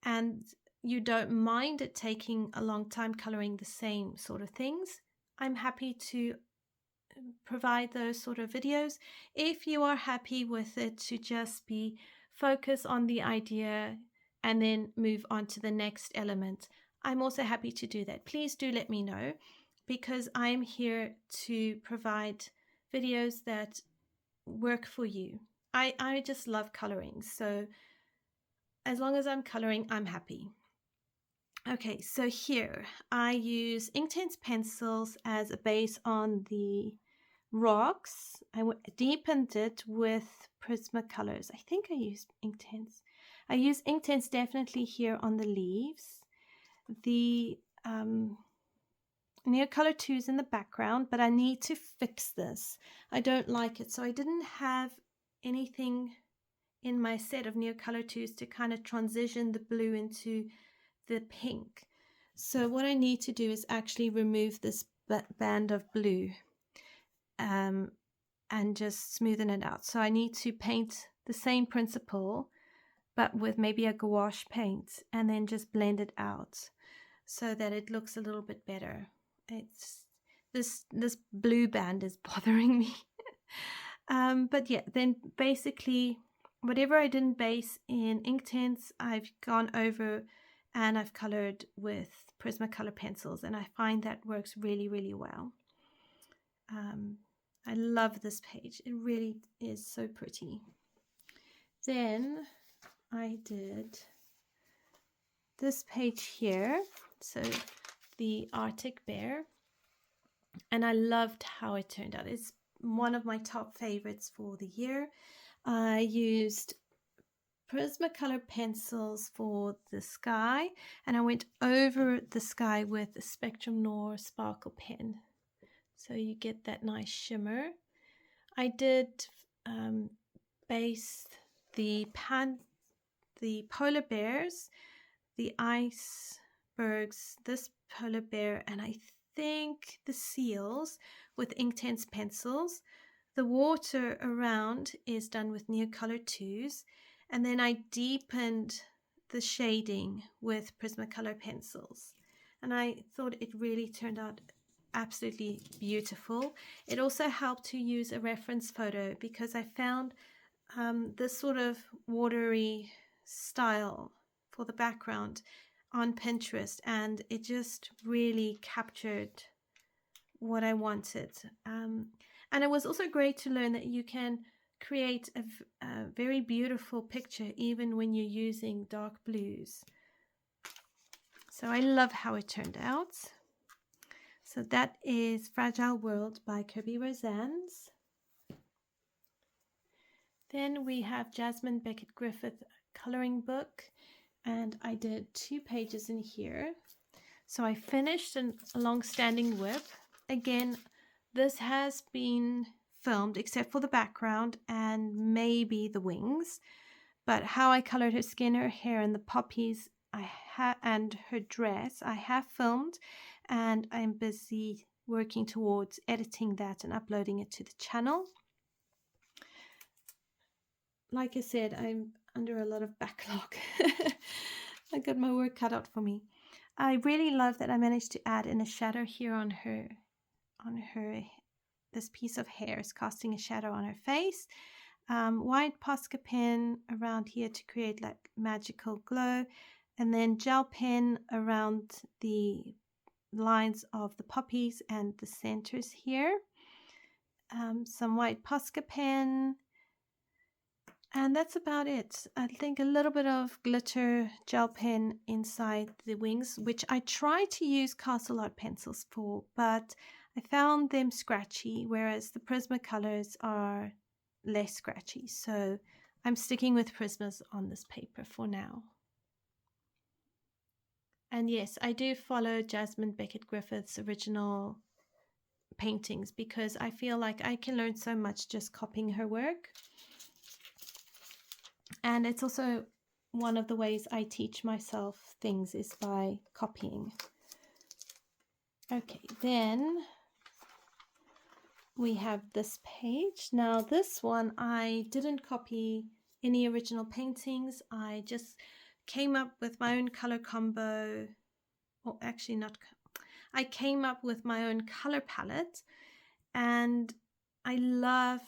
and you don't mind it taking a long time coloring the same sort of things, I'm happy to provide those sort of videos. If you are happy with it to just be focus on the idea and then move on to the next element, I'm also happy to do that. Please do let me know, because I'm here to provide videos that work for you. I just love coloring, so as long as I'm coloring, I'm happy. Okay, so here I use Inktense pencils as a base on the rocks. I deepened it with Prismacolors. I think I used Inktense. I use Inktense definitely here on the leaves. The Neocolor 2 is in the background, but I need to fix this. I don't like it, so I didn't have anything in my set of Neocolor 2s to kind of transition the blue into the pink. So what I need to do is actually remove this band of blue and just smoothen it out. So I need to paint the same principle, but with maybe a gouache paint, and then just blend it out so that it looks a little bit better. It's this blue band is bothering me. But yeah, then basically whatever I didn't base in Inktense, I've gone over and I've colored with Prismacolor pencils, and I find that works really, really well. I love this page. It really is so pretty. Then I did this page here, so the Arctic bear, and I loved how it turned out. It's one of my top favorites for the year. I used Prismacolor pencils for the sky, and I went over the sky with a Spectrum Noir sparkle pen, so you get that nice shimmer. I did base the polar bears, the icebergs, this polar bear, and I think the seals with Inktense pencils. The water around is done with Neocolor 2s, and then I deepened the shading with Prismacolor pencils, and I thought it really turned out absolutely beautiful. It also helped to use a reference photo, because I found this sort of watery style for the background on Pinterest, and it just really captured what I wanted. And it was also great to learn that you can create a very beautiful picture even when you're using dark blues. So I love how it turned out. So that is Fragile World by Kirby Rosannes. Then we have Jasmine Becket-Griffith coloring book, and I did 2 pages in here. So I finished a long-standing whip. Again, this has been filmed except for the background and maybe the wings. But how I colored her skin, her hair, and the poppies and her dress, I have filmed, and I'm busy working towards editing that and uploading it to the channel. Like I said, I'm under a lot of backlog. I got my work cut out for me. I really love that I managed to add in a shadow here on her. This piece of hair is casting a shadow on her face. White Posca pen around here to create like magical glow, and then gel pen around the lines of the poppies and the centers here. Some white Posca pen, and that's about it. I think a little bit of glitter gel pen inside the wings, which I try to use Castle Art pencils for, but I found them scratchy, whereas the Prismacolors are less scratchy. So I'm sticking with Prismas on this paper for now. And yes, I do follow Jasmine Becket-Griffith's original paintings because I feel like I can learn so much just copying her work. And it's also one of the ways I teach myself things is by copying. Okay, then we have this page. Now this one, I didn't copy any original paintings. I just came up with my own color combo, or actually not, I came up with my own color palette, and I love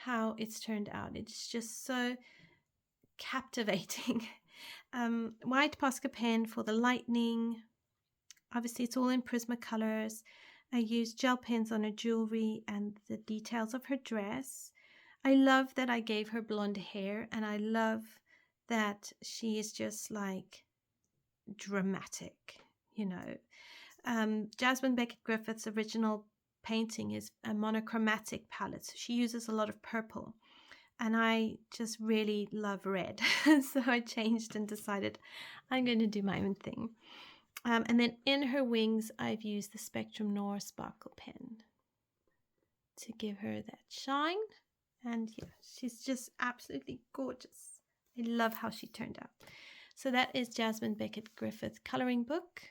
how it's turned out. It's just so captivating. White Posca pen for the lightning. Obviously it's all in Prismacolors. I used gel pens on her jewelry and the details of her dress. I love that I gave her blonde hair, and I love that she is just like dramatic, you know. Jasmine Becket-Griffith's original painting is a monochromatic palette. So she uses a lot of purple, and I just really love red. So I changed and decided I'm going to do my own thing. And then in her wings, I've used the Spectrum Noir Sparkle pen to give her that shine. And yeah, she's just absolutely gorgeous. I love how she turned out. So that is Jasmine Becket-Griffith coloring book.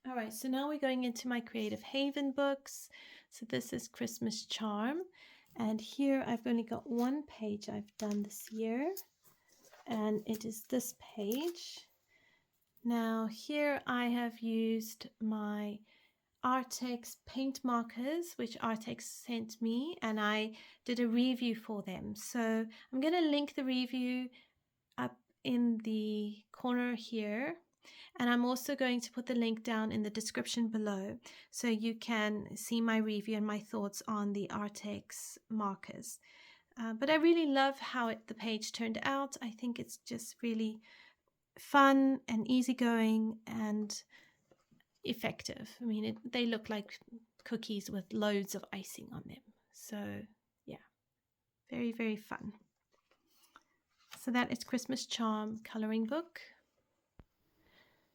All right, so now we're going into my Creative Haven books. So this is Christmas Charm. And here I've only got one page I've done this year. And it is this page. Now here I have used my Artex paint markers, which Artex sent me, and I did a review for them. So I'm going to link the review up in the corner here, and I'm also going to put the link down in the description below so you can see my review and my thoughts on the Artex markers. But I really love how the page turned out. I think it's just really fun and easygoing and effective. I mean, they look like cookies with loads of icing on them. So yeah, very, very fun. So that is Christmas Charm coloring book.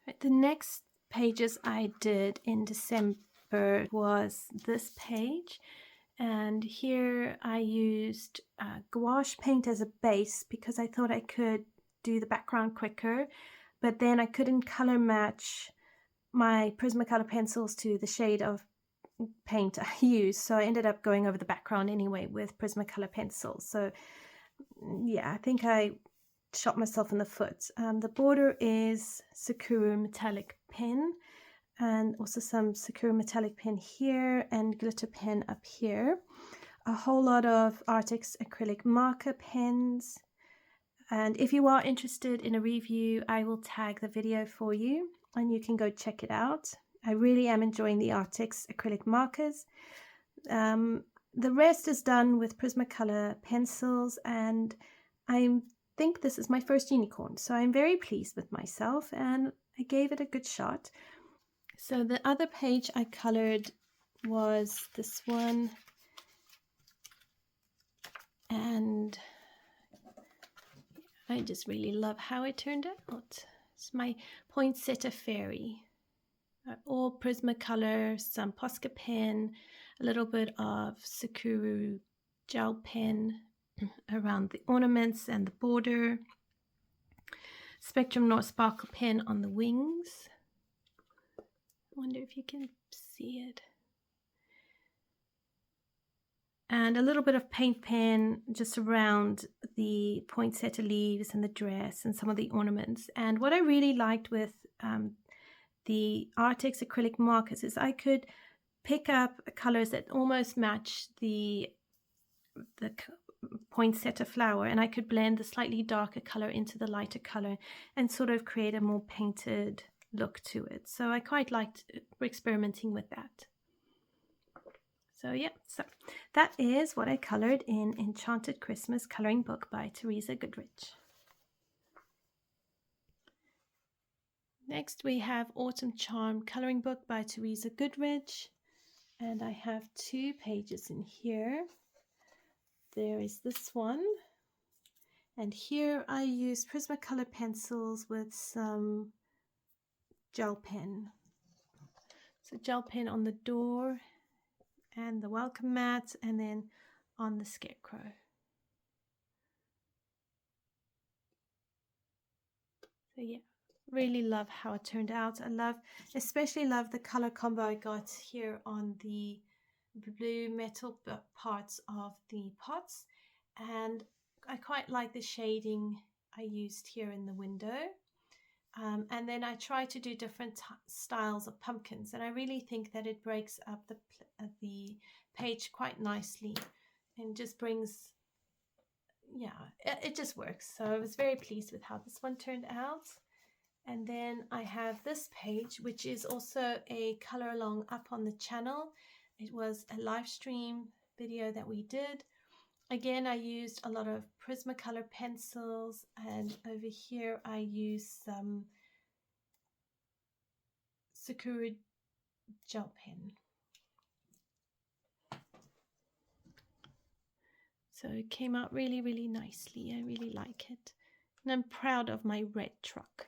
Right, the next pages I did in December was this page. And here I used gouache paint as a base because I thought I could do the background quicker, but then I couldn't color match my Prismacolor pencils to the shade of paint I used, so I ended up going over the background anyway with Prismacolor pencils. So yeah, I think I shot myself in the foot. The border is Sakura metallic pen, and also some Sakura metallic pen here and glitter pen up here. A whole lot of Artex acrylic marker pens. And if you are interested in a review, I will tag the video for you and you can go check it out. I really am enjoying the Artex acrylic markers. The rest is done with Prismacolor pencils, and I think this is my first unicorn. So I'm very pleased with myself and I gave it a good shot. So the other page I colored was this one. And I just really love how it turned out. It's my Poinsettia Fairy. All Prismacolor, some Posca pen, a little bit of Sakura gel pen around the ornaments and the border, Spectrum North Sparkle pen on the wings. I wonder if you can see it. And a little bit of paint pen just around the poinsettia leaves and the dress and some of the ornaments. And what I really liked with the Artex acrylic markers is I could pick up colors that almost match the poinsettia flower, and I could blend the slightly darker color into the lighter color and sort of create a more painted look to it. So I quite liked experimenting with that. So yeah, so that is what I colored in Enchanted Christmas Coloring Book by Teresa Goodrich. Next we have Autumn Charm Coloring Book by Teresa Goodrich, and I have 2 pages in here. There is this one, and here I use Prismacolor pencils with some gel pen. So gel pen on the door and the welcome mat, and then on the scarecrow. So yeah, really love how it turned out. I especially love the color combo I got here on the blue metal parts of the pots, and I quite like the shading I used here in the window. And then I try to do different styles of pumpkins, and I really think that it breaks up the page quite nicely and just brings, yeah, it just works. So I was very pleased with how this one turned out. And then I have this page, which is also a color along up on the channel. It was a live stream video that we did. Again, I used a lot of Prismacolor pencils, and over here I used some Sakura gel pen. So it came out really, really nicely. I really like it. And I'm proud of my red truck.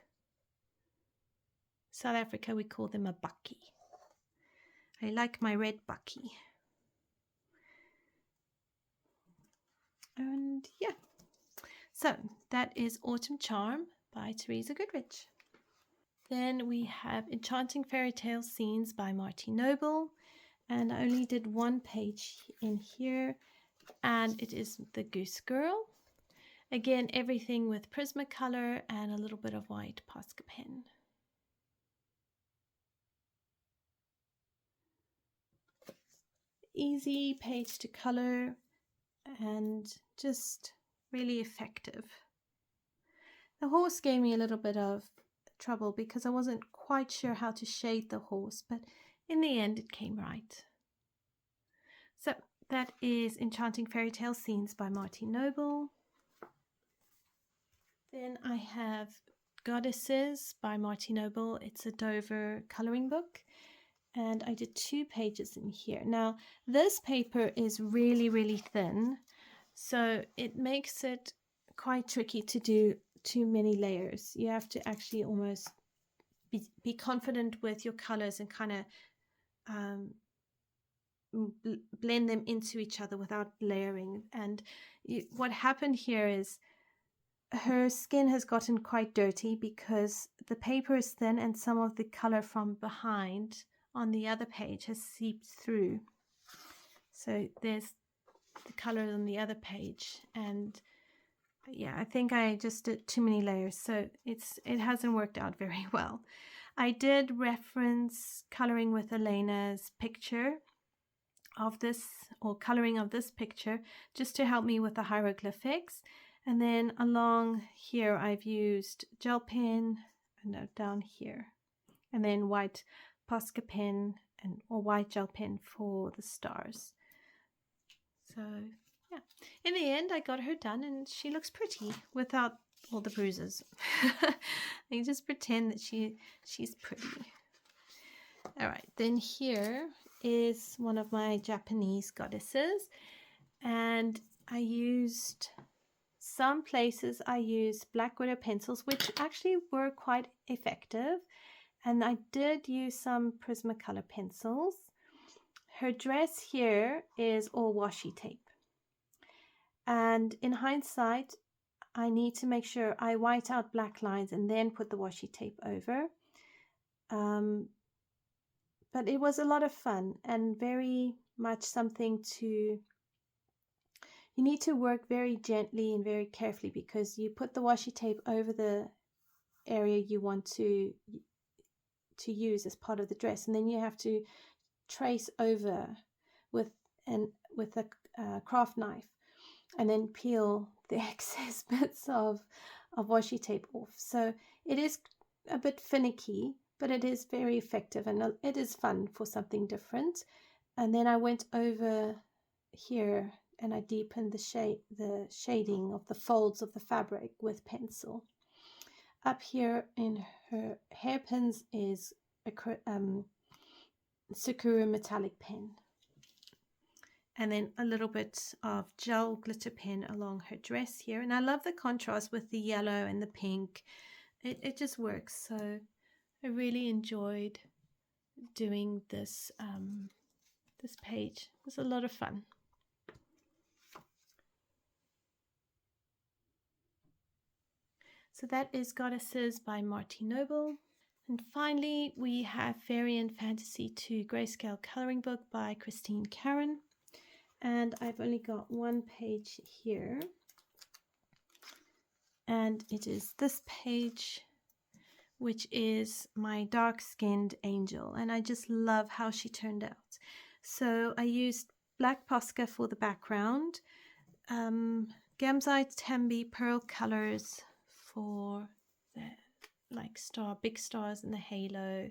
South Africa, we call them a bakkie. I like my red bakkie. And yeah, so that is Autumn Charm by Teresa Goodrich. Then we have Enchanting Fairy Tale Scenes by Martin Noble, and I only did 1 page in here, and it is the Goose Girl. Again, everything with Prismacolor and a little bit of white Posca pen. Easy page to color and just really effective. The horse gave me a little bit of trouble because I wasn't quite sure how to shade the horse, but in the end it came right. So that is Enchanting Fairy Tale Scenes by Martin Noble. Then I have Goddesses by Martin Noble. It's a Dover coloring book, and I did 2 pages in here. Now this paper is really, really thin, so it makes it quite tricky to do too many layers. You have to actually almost be confident with your colors and kind of blend them into each other without layering. And what happened here is her skin has gotten quite dirty because the paper is thin and some of the color from behind on the other page has seeped through. So there's the color on the other page, and yeah, I think I just did too many layers, so it hasn't worked out very well. I did reference Coloring with Elena's picture of this, or coloring of this picture, just to help me with the hieroglyphics. And then along here I've used gel pen, and down here, and then white Posca pen or white gel pen for the stars. So yeah, in the end I got her done, and she looks pretty without all the bruises. You just pretend that she's pretty. All right, then here is one of my Japanese goddesses, and I used some places I used Black Widow pencils, which actually were quite effective, and I did use some Prismacolor pencils. her dress here is all washi tape. And in hindsight, I need to make sure I white out black lines and then put the washi tape over. But it was a lot of fun and very much something you need to work very gently and very carefully, because you put the washi tape over the area you want to use as part of the dress, and then you have to trace over with a craft knife and then peel the excess bits of washi tape off. So it is a bit finicky, but it is very effective and it is fun for something different. And then I went over here and I deepened the shading of the folds of the fabric with pencil. Up here in her hairpins is a Sakura metallic pen. And then a little bit of gel glitter pen along her dress here. And I love the contrast with the yellow and the pink. It just works. So I really enjoyed doing this this page. It was a lot of fun. So that is Goddesses by Marty Noble. And finally, we have Fairy and Fantasy 2 Grayscale Coloring Book by Christine Karen. And I've only got one page here. And it is this page, which is my dark-skinned angel. And I just love how she turned out. So I used black Posca for the background, Gamsite Tambi pearl colors for the big stars in the halo,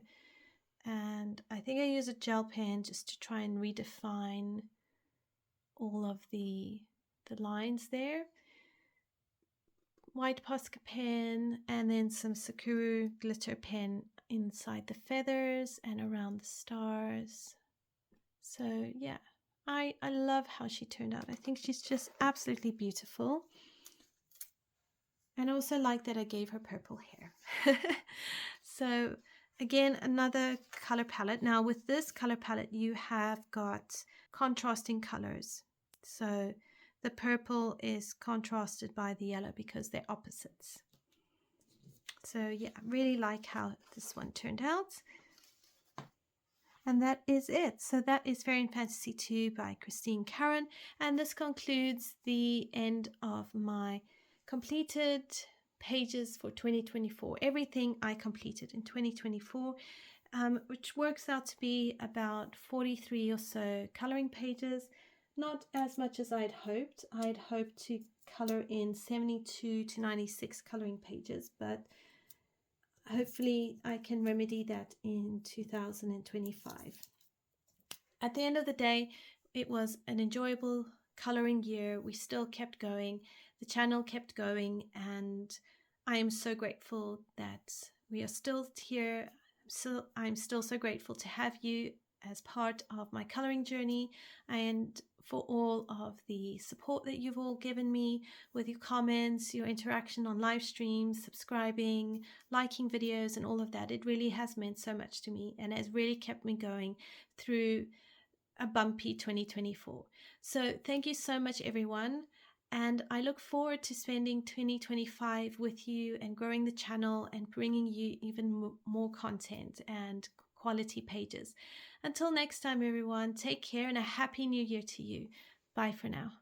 and I think I use a gel pen just to try and redefine all of the lines there. White Posca pen, and then some Sakura glitter pen inside the feathers and around the stars. So yeah, I love how she turned out. I think she's just absolutely beautiful. And I also like that I gave her purple hair. So again, another color palette. Now with this color palette, you have got contrasting colors. So the purple is contrasted by the yellow because they're opposites. So yeah, I really like how this one turned out. And that is it. So that is Fairy and Fantasy 2 by Christine Karen. And this concludes the end of my completed pages for 2024. Everything I completed in 2024, which works out to be about 43 or so coloring pages. Not as much as I'd hoped. I'd hoped to color in 72 to 96 coloring pages, but hopefully I can remedy that in 2025. At the end of the day, it was an enjoyable coloring year. We still kept going. The channel kept going, and I am so grateful that we are still here. I'm still so grateful to have you as part of my coloring journey, and for all of the support that you've all given me with your comments, your interaction on live streams, subscribing, liking videos, and all of that. It really has meant so much to me, and has really kept me going through a bumpy 2024. So thank you so much, everyone. And I look forward to spending 2025 with you and growing the channel and bringing you even more content and quality pages. Until next time, everyone, take care and a happy new year to you. Bye for now.